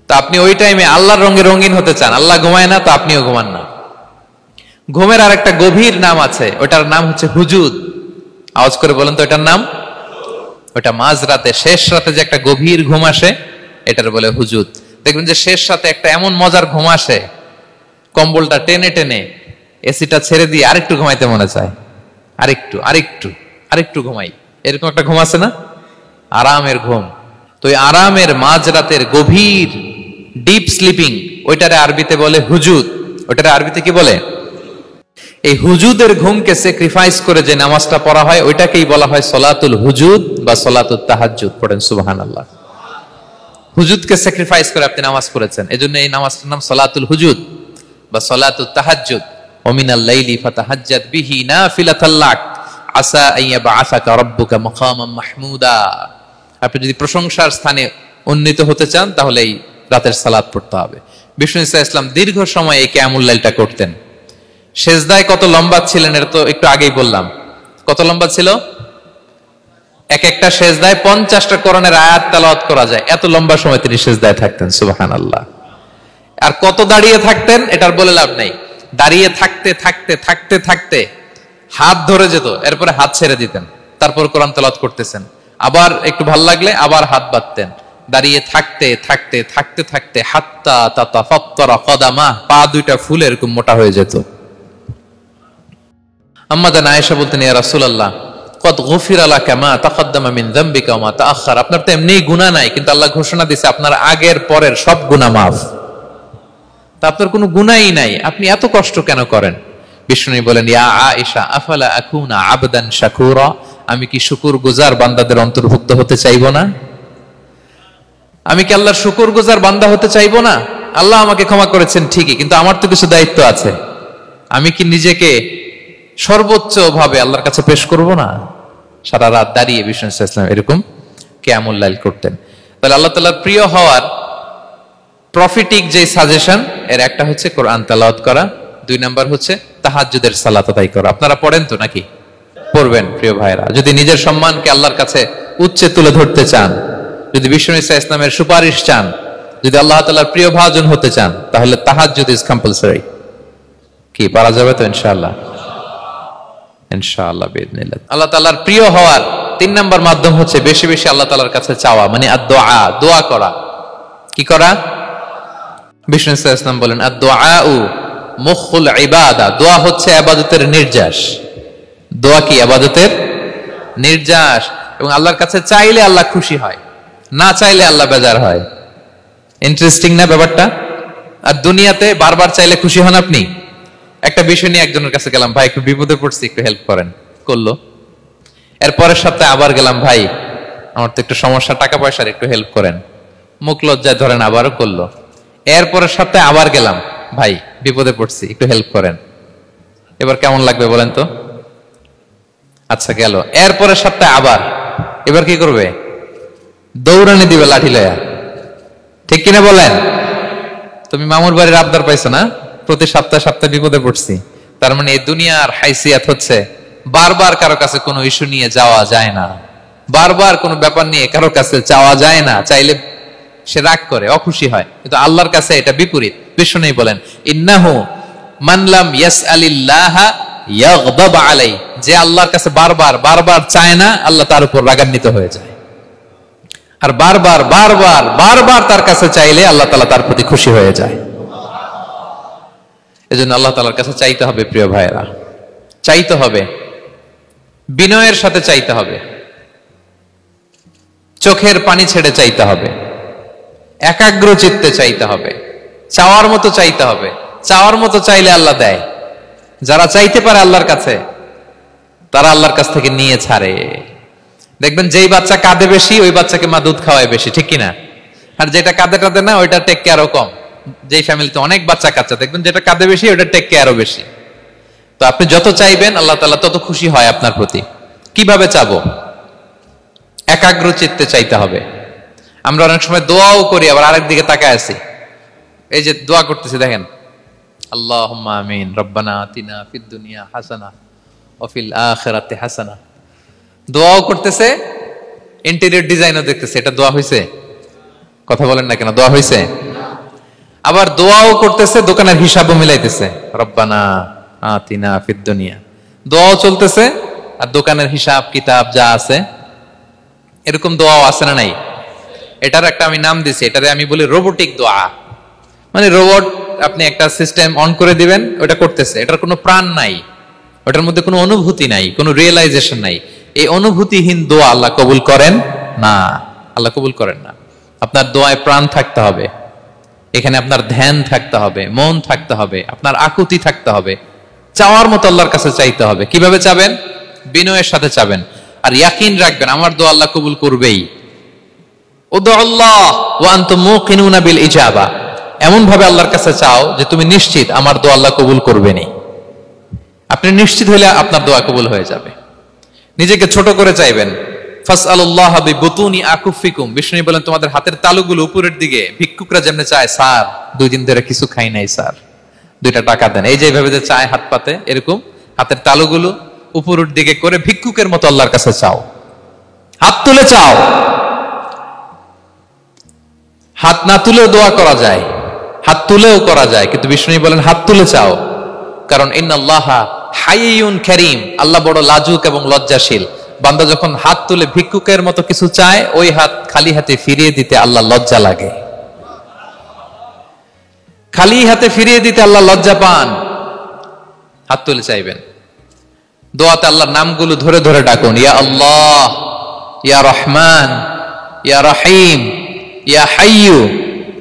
তো আপনি ওই টাইমে আল্লাহর রঙে রঙিন হতে চান, আল্লাহ ঘুমায় না, তো আপনিও ঘুমান না। ঘুমের আর একটা গভীর নাম আছে, ওটার নাম হচ্ছে হুজুদ। আওয়াজ করে বলেন তো, এটার নাম ওটা মাঝরাতে, শেষ রাতে যে একটা গভীর ঘুম আসে, এটার বলে হুজুদ। দেখবেন যে শেষ রাতে একটা এমন মজার ঘুম আসে, কম্বলটা টেনে টেনে এসিটা ছেড়ে দিয়ে আরেকটু ঘুমাইতে মনে চায়, আরেকটু আরেকটু আরেকটু ঘুমাই, এরকম একটা ঘুম আছে না, আরামের ঘুম। তো এই আরামের মাঝরাতের গভীর ডিপ স্লিপিং, ওইটারে আরবিতে বলে হুজুদ। ওইটারে আরবিতে কি বলে? এই হুজুদের ঘুমকে স্যাক্রিফাইস করে যে নামাজটা পড়া হয়, ওইটাকেই বলা হয় সলাতুল হুজুদ বা সলাতুত তাহাজ্জুদ। পড়েন সুবহানাল্লাহ। হুজুদকে স্যাক্রিফাইস করে আপনি নামাজ পড়েছেন, এজন্য এই নামাজটার নাম সলাতুল হুজুদ বা সলাতুত তাহাজ্জুদ। ওয়া মিনাল লাইলি ফাতাহাজ্জাদ বিহি নাফিলাতাল লাক আসা আন ইয়াবআসাকা রাব্বুকা মাকামান মাহমুদা। আপনি যদি প্রশংসার স্থানে উন্নীত হতে চান, তাহলে এই রাতের সালাত পড়তে হবে। বিষ্ণু ইসা ইসলাম দীর্ঘ সময় এই কিয়ামুল লাইলটা করতেন। সেজদায় কত লম্বা ছিলেন এটা তো একটু আগেই বললাম। কত লম্বা ছিল? এক একটা সেজদায় 50টা কোরআনের আয়াত তেলাওয়াত করা যায়, এত লম্বা সময় তিনি সেজদায় থাকতেন। সুবহানাল্লাহ। আর কত দাঁড়িয়ে থাকতেন এটার বলে লাভ নেই। দাঁড়িয়ে থাকতে থাকতে থাকতে থাকতে হাত ধরে যেত, এরপরে হাত ছেড়ে দিতেন, তারপর কোরআন তেলাওয়াত করতেছেন। আবার একটু ভাল লাগলে আবার হাত বাঁধতেন। দাঁড়িয়ে থাকতে থাকতে থাকতে থাকতে হাত্তা তাতাফাত্তারা কদামা, পা দুইটা ফুলে এরকম মোটা হয়ে যেত। আম্মা জান আয়েশা বলতেন, ইয়া রাসূলুল্লাহ কদ গুফিরা লাকা মা তাকদ্দামা মিন যামবিকা ওয়া মা তাআখার। আপনার তো এমনি গুনাহ নাই, কিন্তু আল্লাহ ঘোষণা দিয়েছে আপনার আগের পরের সব গুনাহ মাফ। তা আপনার কোনো গুনাহই নাই, আপনি এত কষ্ট কেন করেন? বিষ্ণু বলেন, ইয়া আয়েশা আফালা আকুনা আবদান শাকুরা, আমি কি শুকরগুজার বান্দাদের অন্তর্ভুক্ত হতে চাইবো না? আমি কি আল্লাহর শুকরগুজার বান্দা হতে চাইবো না? আল্লাহ আমাকে ক্ষমা করেছেন ঠিকই, কিন্তু আমার তো কিছু দায়িত্ব আছে। আমি কি নিজেকে সর্বোচ্চ ভাবে আল্লাহর কাছে পেশ করব না? সারা রাত দাঁড়িয়ে বিষ্ণু ইসলাম এরকম কিয়ামুল লাইল করতেন। তাহলে আল্লাহ তাআলার প্রিয় হওয়ার প্রফিটিক যে সাজেশন, এর একটা হচ্ছে কোরআন তেলাওয়াত করা, 2 নাম্বার হচ্ছে তাহাজ্জুদের সালাত আদায় করা। আপনারা পড়েন তো নাকি? পড়বেন প্রিয় ভাইরা। যদি নিজের সম্মানকে আল্লাহর কাছে উচ্চে তুলে ধরতে চান, যদি বিষ্ণু ইসলামের সুপারিশ চান, যদি আল্লাহ তাআলার প্রিয় ভাজন হতে চান, তাহলে তাহাজ্জুদ ইজ কম্পালসরি। কি পারা যাবে তো? ইনশাআল্লাহ, ইনশাআল্লাহ বিইذنিল্লাহ। আল্লাহ তাআলার প্রিয় হওয়ার 3 নাম্বার মাধ্যম হচ্ছে বেশি বেশি আল্লাহ তাআলার কাছে চাওয়া, মানে আদ-দুআ, দোয়া করা। কি করা? বিষ্ণু ইসলাম বলেন, আদ-দুআউ মুখুল ইবাদা, দোয়া হচ্ছে ইবাদতের নির্যাস। দোয়া কি? ইবাদতের নির্যাস। এবং আল্লাহর কাছে চাইলে আল্লাহ খুশি হয়, না চাইলে আল্লাহ বেজার হয়। ইন্টারেস্টিং না ব্যাপারটা? আর দুনিয়াতে বারবার চাইলে খুশি হন আপনি? একটা বিষয় নিয়ে একজনের কাছে গেলাম, ভাই একটু বিপদে পড়ছি, একটু হেল্প করেন, করলো। এর পরের সপ্তাহে আবার গেলাম, ভাই আমার তো একটু সমস্যা, টাকা পয়সার, একটু হেল্প করেন, মুখ লজ্জায় ধরেন, আবারও করলো। এর পরের সপ্তাহে আবার গেলাম, ভাই বিপদে পড়ছি, একটু হেল্প করেন। এবার কেমন লাগবে বলেন তো? আচ্ছা গেল। এর পরের সপ্তাহে আবার, এবার কি করবে? দৌড়ানি দিবে লাঠি লয়া। ঠিক কিনা বলেন? তুমি মামুর বাড়ির আবদার পাইছো না, প্রতি সপ্তাহে সপ্তাহে বিপদে পড়ছি। তার মানে এই দুনিয়ার হাইসিয়াত হচ্ছে বারবার কারো কাছে কোনো ইস্যু নিয়ে যাওয়া যায় না, বারবার কোনো ব্যাপার নিয়ে কারো কাছে চাওয়া যায় না। চাইলে সে রাগ করে, অখুশি হয়, কিন্তু আল্লাহর কাছে এটা বিপরীত। বিষ্ণু বলেন, ইন্নাহু মান লাম ইয়াসআলিল্লাহা ইয়াগদাব আলাইহি, যে আল্লাহর কাছে বারবার বারবার চায় না, আল্লাহ তার উপর রাগান্বিত হয়ে যায়। আর বারবার বারবার বারবার তার কাছে চাইলে আল্লাহ তাআলা তার প্রতি খুশি হয়ে যায়। এজন্য আল্লাহ তাআলার কাছে চাইতে হবে প্রিয় ভাইরা, চাইতে হবে, বিনয়ের সাথে চাইতে হবে, চোখের পানি ছেড়ে চাইতে হবে, একাগ্র চিত্তে চাইতে হবে, চাওয়ার মতো চাইতে হবে। চাওয়ার মতো চাইলে আল্লাহ দেয়। যারা চাইতে পারে আল্লাহর কাছে, তারা আল্লাহর কাছ থেকে নিয়ে ছাড়ে। দেখবেন যেই বাচ্চা কাঁদে বেশি, ওই বাচ্চাকে মা দুধ খাওয়ায় বেশি, ঠিক কিনা? আর যেটা কাঁদে টাদে না, ওইটা টেক কেয়ারও কম। যেই ফ্যামিলিতে অনেক বাচ্চা কাচ্চা, দেখবেন যেটা কাঁদে বেশি, ওইটা টেক কেয়ারও বেশি। তো আপনি যত চাইবেন আল্লাহ তাআলা তত খুশি হয় আপনার প্রতি। কিভাবে চাবো? একাগ্র চিত্তে চাইতে হবে। আমরা অনেক সময় দোয়াও করি, আবার আরেক দিকে তাকায় আছি। এই যে দোয়া করতেছি, দেখেন, আল্লাহুম্মা আমিন, রব্বানা আতিনা ফিদ দুনিয়া হাসানা ওয়া ফিল আখিরাতি হাসানা। দোয়াও করতেছে, ইন্টেরিয়র ডিজাইনও দেখতেছে। এটা দোয়া হইছে? কথা বলেন না কেন? দোয়া হইছে? আবার দোয়াও করতেছে, দোকানের হিসাবও মিলাইতেছে, রব্বানা আতিনা ফিদ দুনিয়া। দোয়াও চলতেছে, আর দোকানের হিসাব কিতাব যা আছে এরকম দোয়াও আছে না নাই? এটার একটা আমি নাম দিছি, এটারে আমি বলি রোবোটিক দোয়া। মানে রোবট, আপনি একটা সিস্টেম অন করে দিবেন, ওটা করতেছে, এটার কোনো প্রাণ নাই, ওটার মধ্যে কোনো অনুভূতি নাই, কোনো রিয়েলাইজেশন নাই। এই অনুভূতিহীন দোয়া আল্লাহ কবুল করেন না, আল্লাহ কবুল করেন না। আপনার দোয়ায় প্রাণ থাকতে হবে, এখানে আপনার ধ্যান থাকতে হবে, মন থাকতে হবে, আপনার আকুতি থাকতে হবে, চাওয়ার মতো আল্লাহর কাছে চাইতে হবে। কিভাবে চাবেন? বিনয়ের সাথে চাবেন, আর ইয়াকিন রাখবেন আমার দোয়া আল্লাহ কবুল করবেই। উদুল্লাহ ওয়া আনতুম মুকিনুনা বিল ইজাবা, এমন ভাবে আল্লাহর কাছে চাও যে তুমি নিশ্চিত আমার দোয়া আল্লাহ কবুল করবেনই। আপনি নিশ্চিত হলে আপনার দোয়া কবুল হয়ে যাবে। নিজেকে ছোট করে চাইবেন। ফাসআলুল্লাহ বিবুতুনি আকুফিকুম, বিষ্ণু বলেন তোমাদের হাতের তালুগুলো উপরের দিকে, ভিক্ষুকরা যেমনে চায়, স্যার 2 দিন ধরে কিছু খাই নাই স্যার, 2টা টাকা দেন, এই যে এইভাবে যে চায় হাত পাতে, এরকম হাতের তালুগুলো উপরের দিকে করে ভিক্ষুকের মতো আল্লাহর কাছে চাও। হাত তুলে চাও, হাত না তুলেও দোয়া করা যায়, হাত তুলেও করা যায়, কিন্তু বিষ্ণু বলেন হাত তুলে চাও। কারণ ইন্নাল্লাহা হাইয়ুন কারীম, আল্লাহ বড় লাজুক এবং লজ্জাশীল। বান্দা যখন হাত তুলে ভিক্ষুকের মতো কিছু চায়, ওই হাত খালি হাতে ফিরিয়ে দিতে আল্লাহ লজ্জা লাগে, খালি হাতে ফিরিয়ে দিতে আল্লাহ লজ্জা পান। হাত তুলে চাইবেন। দোয়াতে আল্লাহর নামগুলো ধরে ধরে ডাকুন, ইয়া আল্লাহ, ইয়া রহমান, ইয়া রহিম, ইয়া হাইয়ু,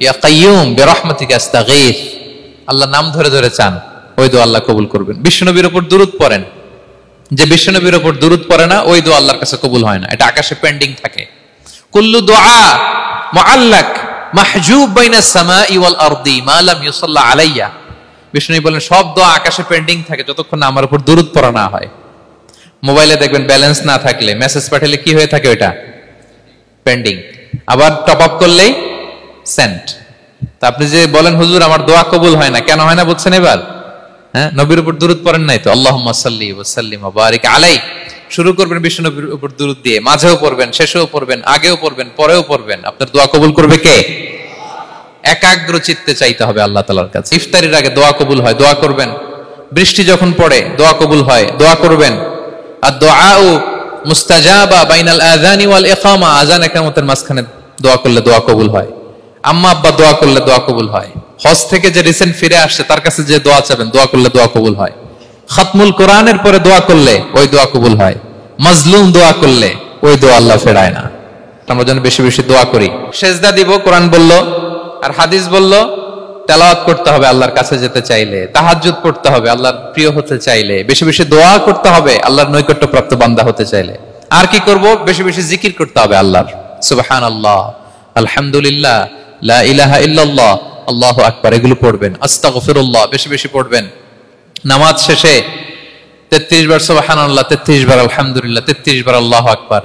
ইয়া কাইয়ুম বিরহমাতিকা আস্তাগীথ। আল্লাহর নাম ধরে ধরে চান, ওই দোয়া আল্লাহ কবুল করবেন। বিশ্বনবীর উপর দুরূদ পড়েন, যে বিশ্বনবীর উপর দুরূদ পড়ে না, ওই দোয়া আল্লাহর কাছে কবুল হয় না, এটা আকাশে পেন্ডিং থাকে। কুল্লু দুআ মুআল্লাক মাহজুব বাইনাস সামাই ওয়াল আরদি মা লাম ইউসাল্লা আলাইয়া। বিষ্ণু বলেন সব দোয়া আকাশে পেন্ডিং থাকে যতক্ষণ না আমার উপর দুরূদ পড়া না হয়। মোবাইলে দেখবেন ব্যালেন্স না থাকলে মেসেজ পাঠালে কি হয়ে থাকে? ওটা পেন্ডিং। আবার টপ আপ করলেই সেন্ট। তা আপনি যে বলেন হুজুর আমার দোয়া কবুল হয় না, কেন হয় না বুঝছেন এবার? হ্যাঁ, নবীর উপর দুরূদ পড়েন নাই তো। আল্লাহুম্মা সাল্লি ওয়া সাল্লিম ওয়া বারিক আলাইহি। শুরু করবেন বিশ্ব নবীর উপর দুরূদ দিয়ে, মাঝেও পড়বেন, শেষেও পড়বেন, আগেও পড়বেন, পরেও পড়বেন। আপনার দোয়া কবুল করবে কে? একাগ্র চিত্তে চাইতে হবে আল্লাহ তাআলার কাছে। ইফতারির আগে দোয়া কবুল হয়, দোয়া করবেন। বৃষ্টি যখন পড়ে দোয়া কবুল হয়, দোয়া করবেন। আর দুআউ মুস্তাজাবা বাইনাল আযানি ওয়াল ইকামা, আযান ইকামতের মাঝখানে দোয়া করলে দোয়া কবুল হয়। আম্মা আব্বা দোয়া করলে দোয়া কবুল হয়। হজ থেকে যে রিসেন্ট ফিরে আসছে তার কাছে যে দোয়া চাবেন, দোয়া করলে দোয়া কবুল হয়। খাতমুল কোরআনের পরে দোয়া করলে ওই দোয়া কবুল হয়। মাজলুম দোয়া করলে ওই দোয়া আল্লাহ ফেরায় না। আমরা যেন বেশি বেশি দোয়া করি। সেজদা দিব, কোরআন বলল আর হাদিস বলল তেলাওয়াত করতে হবে আল্লাহর কাছে যেতে চাইলে, তাহাজ্জুদ পড়তে হবে আল্লাহর প্রিয় হতে চাইলে, বেশি বেশি দোয়া করতে হবে আল্লাহর নৈকট্যপ্রাপ্ত বান্দা হতে চাইলে। আর কি করব? বেশি বেশি জিকির করতে হবে আল্লাহর। সুবহানাল্লাহ, আলহামদুলিল্লাহ, লা ইলাহা ইল্লাল্লাহ, আল্লাহু আকবার, এগুলো পড়বেন। আস্তাগফিরুল্লাহ বেশি বেশি পড়বেন। নামাজ শেষে 33 বার সুবহানাল্লাহ, 33 বার আলহামদুলিল্লাহ, 33 বার আল্লাহু আকবার।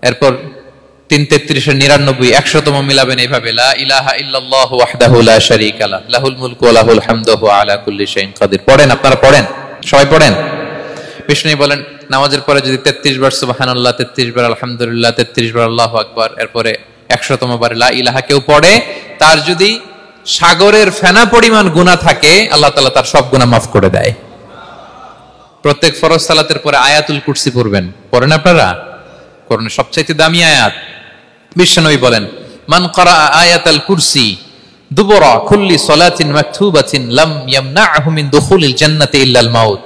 এরপর 3 33 99 100তম মিলাবেন এইভাবে, লা ইলাহা ইল্লাল্লাহু ওয়াহদাহু লা শারীকা লাহু লাহুল মুলকু ওয়া লাহুল হামদু ওয়া আলা কুল্লি শাইইন কাদির। পড়েন, আপনারা পড়েন, সবাই পড়েন। বিষ্ণু বলেন নামাজের পরে যদি 33 বার সুবহানাল্লাহ, 33 বার আলহামদুলিল্লাহ, 33 বার আল্লাহু আকবার, এরপরে 100তম বার লা ইলাহা কেউ পড়ে, তার যদি সাগরের ফেনা পরিমাণ গুনাহ থাকে আল্লাহ তাআলা তার সব গুনাহ মাফ করে দেয়। প্রত্যেক ফরজ সালাতের পরে আয়াতুল কুরসি পড়বেন। পড়েন আপনারা? কোরআনের সবচেয়ে দামি আয়াত। বিশ্বনবী বলেন মান ক্বারা আয়াতাল কুরসি দুবরা কুল্লি সালাতিন মাকতুবাতিন লাম ইয়ামনাহু মিন দুখুলিল জান্নাতি ইল্লাল মাউত।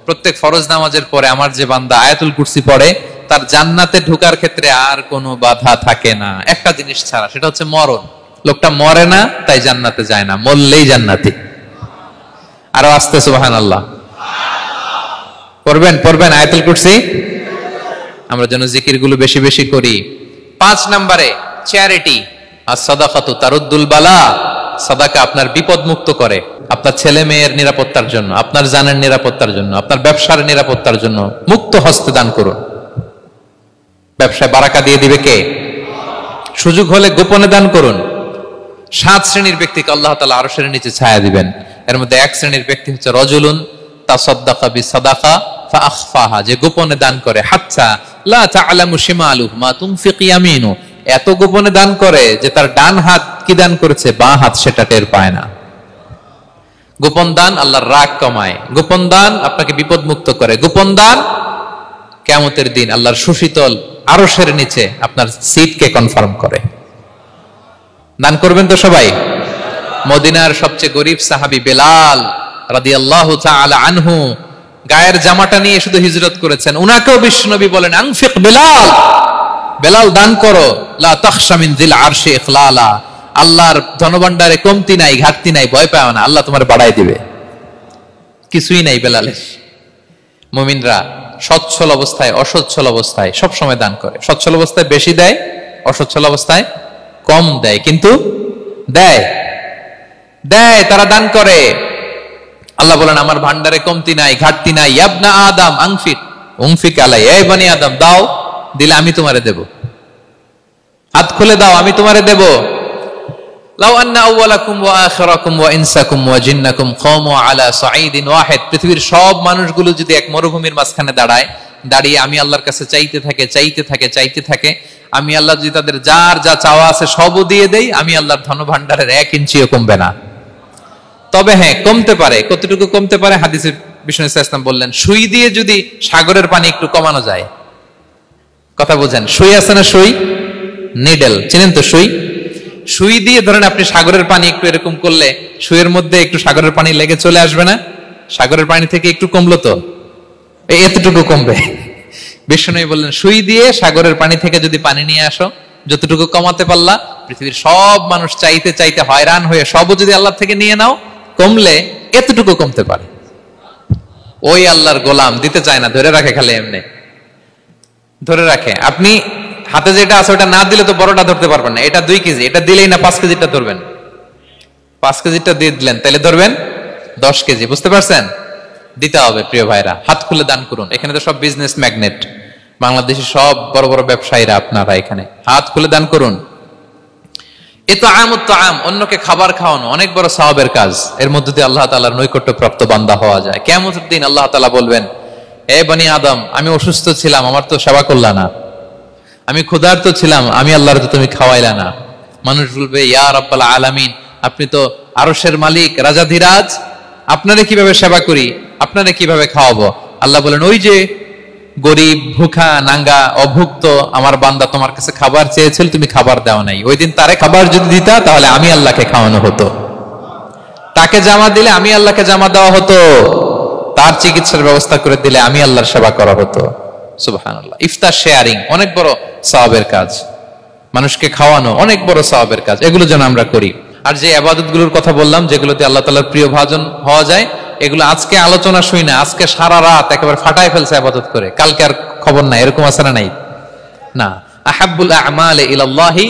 প্রত্যেক ফরজ নামাজের পরে আমার যে বান্দা আয়াতুল কুরসি পড়ে তার জান্নাতে ঢোকার ক্ষেত্রে আর কোনো বাধা থাকে না, একটা জিনিস ছাড়া, সেটা হচ্ছে মরণ। লোকটা মরে না তাই জান্নাতে যায় না, মরলেই জান্নাতি। আরো আস্তে সুবহানাল্লাহ পড়বেন, পড়বেন আয়াতুল কুরসি। আমরা যেন জিকিরগুলো বেশি বেশি করি। 5 নম্বরে চ্যারিটি। আর সাদাকাতু তারুদ্দুল বালা, সাদাকা আপনার বিপদ মুক্ত করে। আপনার ছেলে মেয়ের নিরাপত্তার জন্য, আপনার জানের নিরাপত্তার জন্য, আপনার ব্যবসার নিরাপত্তার জন্য মুক্ত হস্তে দান করুন। ব্যবসায় বারাকা দিয়ে দিবে কে? সুযোগ হলে গোপনে দান করুন। 7 শ্রেণীর ব্যক্তিকে আল্লাহ তাআলা আরশের নিচে ছায়া দিবেন। এর মধ্যে 1 শ্রেণীর ব্যক্তি হচ্ছে রজুলুন তাসাদ্দাকা বিসাদাকা ফাআখফাহা, যে গোপনে দান করে। হাত্তা লা তা'লামু শিমালুহু মা তুনফিকু ইয়ামিনু, এত গোপনে দান করে যে তার ডান হাত কি দান করেছে বাঁ হাত সেটা টের পায় না। গোপন দান আল্লাহর রাগ কমায়। গোপন দান আপনাকে বিপদ মুক্ত করে। গোপন দান কিয়ামতের দিন আল্লাহর সুশীতল আরশের নিচে আপনার সিটকে কনফার্ম করে। দান করবেন তো সবাই? মদিনার সবচেয়ে গরিব সাহাবী বেলাল রাদিয়াল্লাহু তাআলা আনহু গায়ের জামাটা নিয়ে শুধু হিজরত করেছেন, উনাকেও বিশ্বনবী বলেন আনফিক বেলাল, বেলাল দান করো, লা তাখশা মিন যিল আরশি ইখলালা, আল্লাহর ধনভাণ্ডারে কমতি নাই, ঘাটতি নাই, ভয় পাও না, আল্লাহ তোমার বাড়াই দিবে। কিছুই নাই বেলালের। মুমিনরা সচ্ছল অবস্থায় অসচ্ছল অবস্থায় সব সময় দান করে। সচ্ছল অবস্থায় বেশি দেয়, অসচ্ছল অবস্থায় কম দেয়, কিন্তু দেয় দেয় তারা দান করে। আল্লাহ বলেন আমার ভান্ডারে কমতি নাই, ঘাটতি নাই। ইয়াবনা আদম আনফিক উনফিক আলাই, এই বনি আদম দাও, দিলে আমি তোমারে দেব। হাত খুলে দাও, আমি তোমারে দেব। লাউ আন্না আউওয়ালাকুম ওয়া আখিরাকুম ওয়া ইনসাকুম ওয়া জিন্নাকুম কামু আলা সাঈদিন ওয়াহিদ, পৃথিবীর সব মানুষগুলো যদি এক মরুভূমির মাঝখানে দাঁড়িয়ে আমি আল্লাহর কাছে চাইতে থাকে, আমি আল্লাহ যদি তাদের যার যা চাওয়া আছে সবও দিয়ে দেই, আমি আল্লাহর ধনভাণ্ডারের 1 ইঞ্চিও কমবে না। তবে হ্যাঁ, কমতে পারে। কতটুকু কমতে পারে? হাদিসে বিষ্ণু ইসলাম বললেন, সুই দিয়ে যদি সাগরের পানি একটু কমানো যায়। কথা বুঝেন? সুই আছে না, সুই, নিডেল, চিনেন তো সুই? সুই দিয়ে ধরেন আপনি সাগরের পানি একটু এরকম করলে সুইয়ের মধ্যে একটু সাগরের পানি লেগে চলে আসবে না? সাগরের পানি থেকে একটু কমলো তো, এতটুকু কমবে। বিষ্ণু বললেন সুই দিয়ে সাগরের পানি থেকে যদি পানি নিয়ে আসো, যতটুকু কমাতে পারলা, পৃথিবীর সব মানুষ চাইতে চাইতে হয়রান হয়ে সবও যদি আল্লাহ থেকে নিয়ে নাও, কমলে এতটুকু কমতে পারে। ওই আল্লাহর গোলাম দিতে চায় না, ধরে রাখে, খালি এমনি ধরে রাখে। আপনি হাতে যেটা আছে ওটা না দিলে তো বড়টা ধরতে পারবেন না। এটা 2 কেজি, এটা দিলেই না 5 কেজিটা ধরবেন। 5 কেজিটা দিয়ে দিলেন, তাহলে ধরবেন 10 কেজি। বুঝতে পারছেন? দিতে হবে প্রিয় ভাইরা, হাত খুলে দান করুন। এখানে তো সব বিজনেস ম্যাগনেট, বাংলাদেশের সব বড় বড় ব্যবসায়ীরা আপনারা এখানে, হাত খুলে দান করুন। এ তো আম, অন্যকে খাবার খাওয়ানো অনেক বড় সওয়াবের কাজ। এর মধ্যে দিয়ে আল্লাহ তাআলার নৈকট্যপ্রাপ্ত বান্দা হওয়া যায়। কিয়ামতের দিন আল্লাহ তাআলা বলবেন, এ বনি আদম, আমি অসুস্থ ছিলাম, আমার তো সেবা করলা না। আমি ক্ষুধার্ত ছিলাম, আমি আল্লাহর তো তুমি খাওয়াইলা না। মানুষ বলবে, ইয়া রাব্বাল আলামিন, আপনি তো আরশের মালিক, রাজাধিরাজ, আপনারে কিভাবে সেবা করি, আপনারে কিভাবে খাওয়াবো? আল্লাহ বলেন, ওই যে গরিব, ভুখা, নাঙ্গা, অভুক্ত আমার বান্দা তোমার কাছে খাবার চেয়েছিল, তুমি খাবার দাও নাই। ওই দিন তারে খাবার যদি দিতা, তাহলে আমি আল্লাহকে খাওয়ানো হতো। তাকে জামা দিলে আমি আল্লাহকে জামা দেওয়া হতো। তার চিকিৎসার ব্যবস্থা করে দিলে আমি আল্লাহর সেবা করা হতো। সুবহানাল্লাহ। ইফতার শেয়ারিং অনেক বড় সওয়াবের কাজ, মানুষকে খাওয়ানো অনেক বড় সওয়াবের কাজ। এগুলো যেন আমরা করি। আর যে ইবাদতগুলোর কথা বললাম, যেগুলোতে আল্লাহ তাআলার প্রিয় ভাজন হওয়া যায়, এগুলো আজকে আলোচনা শুই না, আজকে সারা রাত একেবারে ফাটায় ফেলছে ইবাদত করে, কালকে আর খবর নাই, এরকম আছে না? নাই না। আহাব্বুল আ'মালি ইলাল্লাহি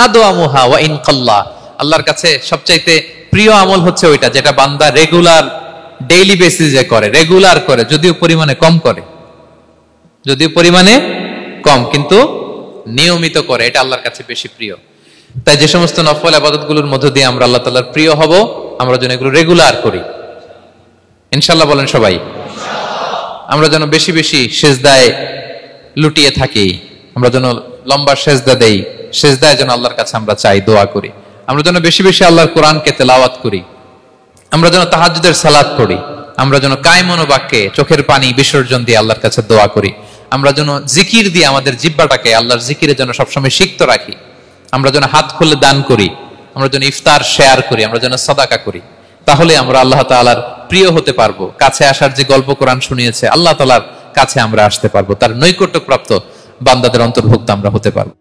আদওয়ামুহা ওয়া ইন কাল্লা, আল্লাহর কাছে সবচাইতে প্রিয় আমল হচ্ছে ওইটা যেটা বান্দা রেগুলার, ডেইলি বেসিসে করে, রেগুলার করে, যদিও পরিমাণে কম, কিন্তু নিয়মিত করে, এটা আল্লাহর কাছে বেশি প্রিয়। তাই যে সমস্ত নফল ইবাদতগুলোর মধ্য দিয়ে আমরা আল্লাহ তাআলার প্রিয় হব, আমরা যেন এগুলো রেগুলার করি, ইনশাআল্লাহ বলেন সবাই। আমরা যেন বেশি বেশি সেজদায় লুটিয়ে থাকি, আমরা যেন লম্বা সেজদা দেই, সেজদায় যেন আল্লাহর কাছে আমরা চাই, দোয়া করি। আমরা যেন বেশি বেশি আল্লাহর কোরআনকে তেলাওয়াত করি, আমরা যেন তাহাজ্জুদের সালাত করি, আমরা যেন কায়মন বাক্যে চোখের পানি বিসর্জন দিয়ে আল্লাহর কাছে দোয়া করি, আমরা যেন জিকির দিয়ে আমাদের জিহ্বাটাকে আল্লাহর জিকিরে যেন সবসময় সিক্ত রাখি, আমরা যেন হাত খুলে দান করি, আমরা যেন ইফতার শেয়ার করি, আমরা যেন সাদাকা করি। তাহলে আমরা আল্লাহ তাআলার প্রিয় হতে পারবো। কাছে আসার যে গল্প কোরআন শুনিয়েছে, আল্লাহ তাআলার কাছে আমরা আসতে পারবো, তার নৈকট্যপ্রাপ্ত বান্দাদের অন্তর্ভুক্ত আমরা হতে পারবো।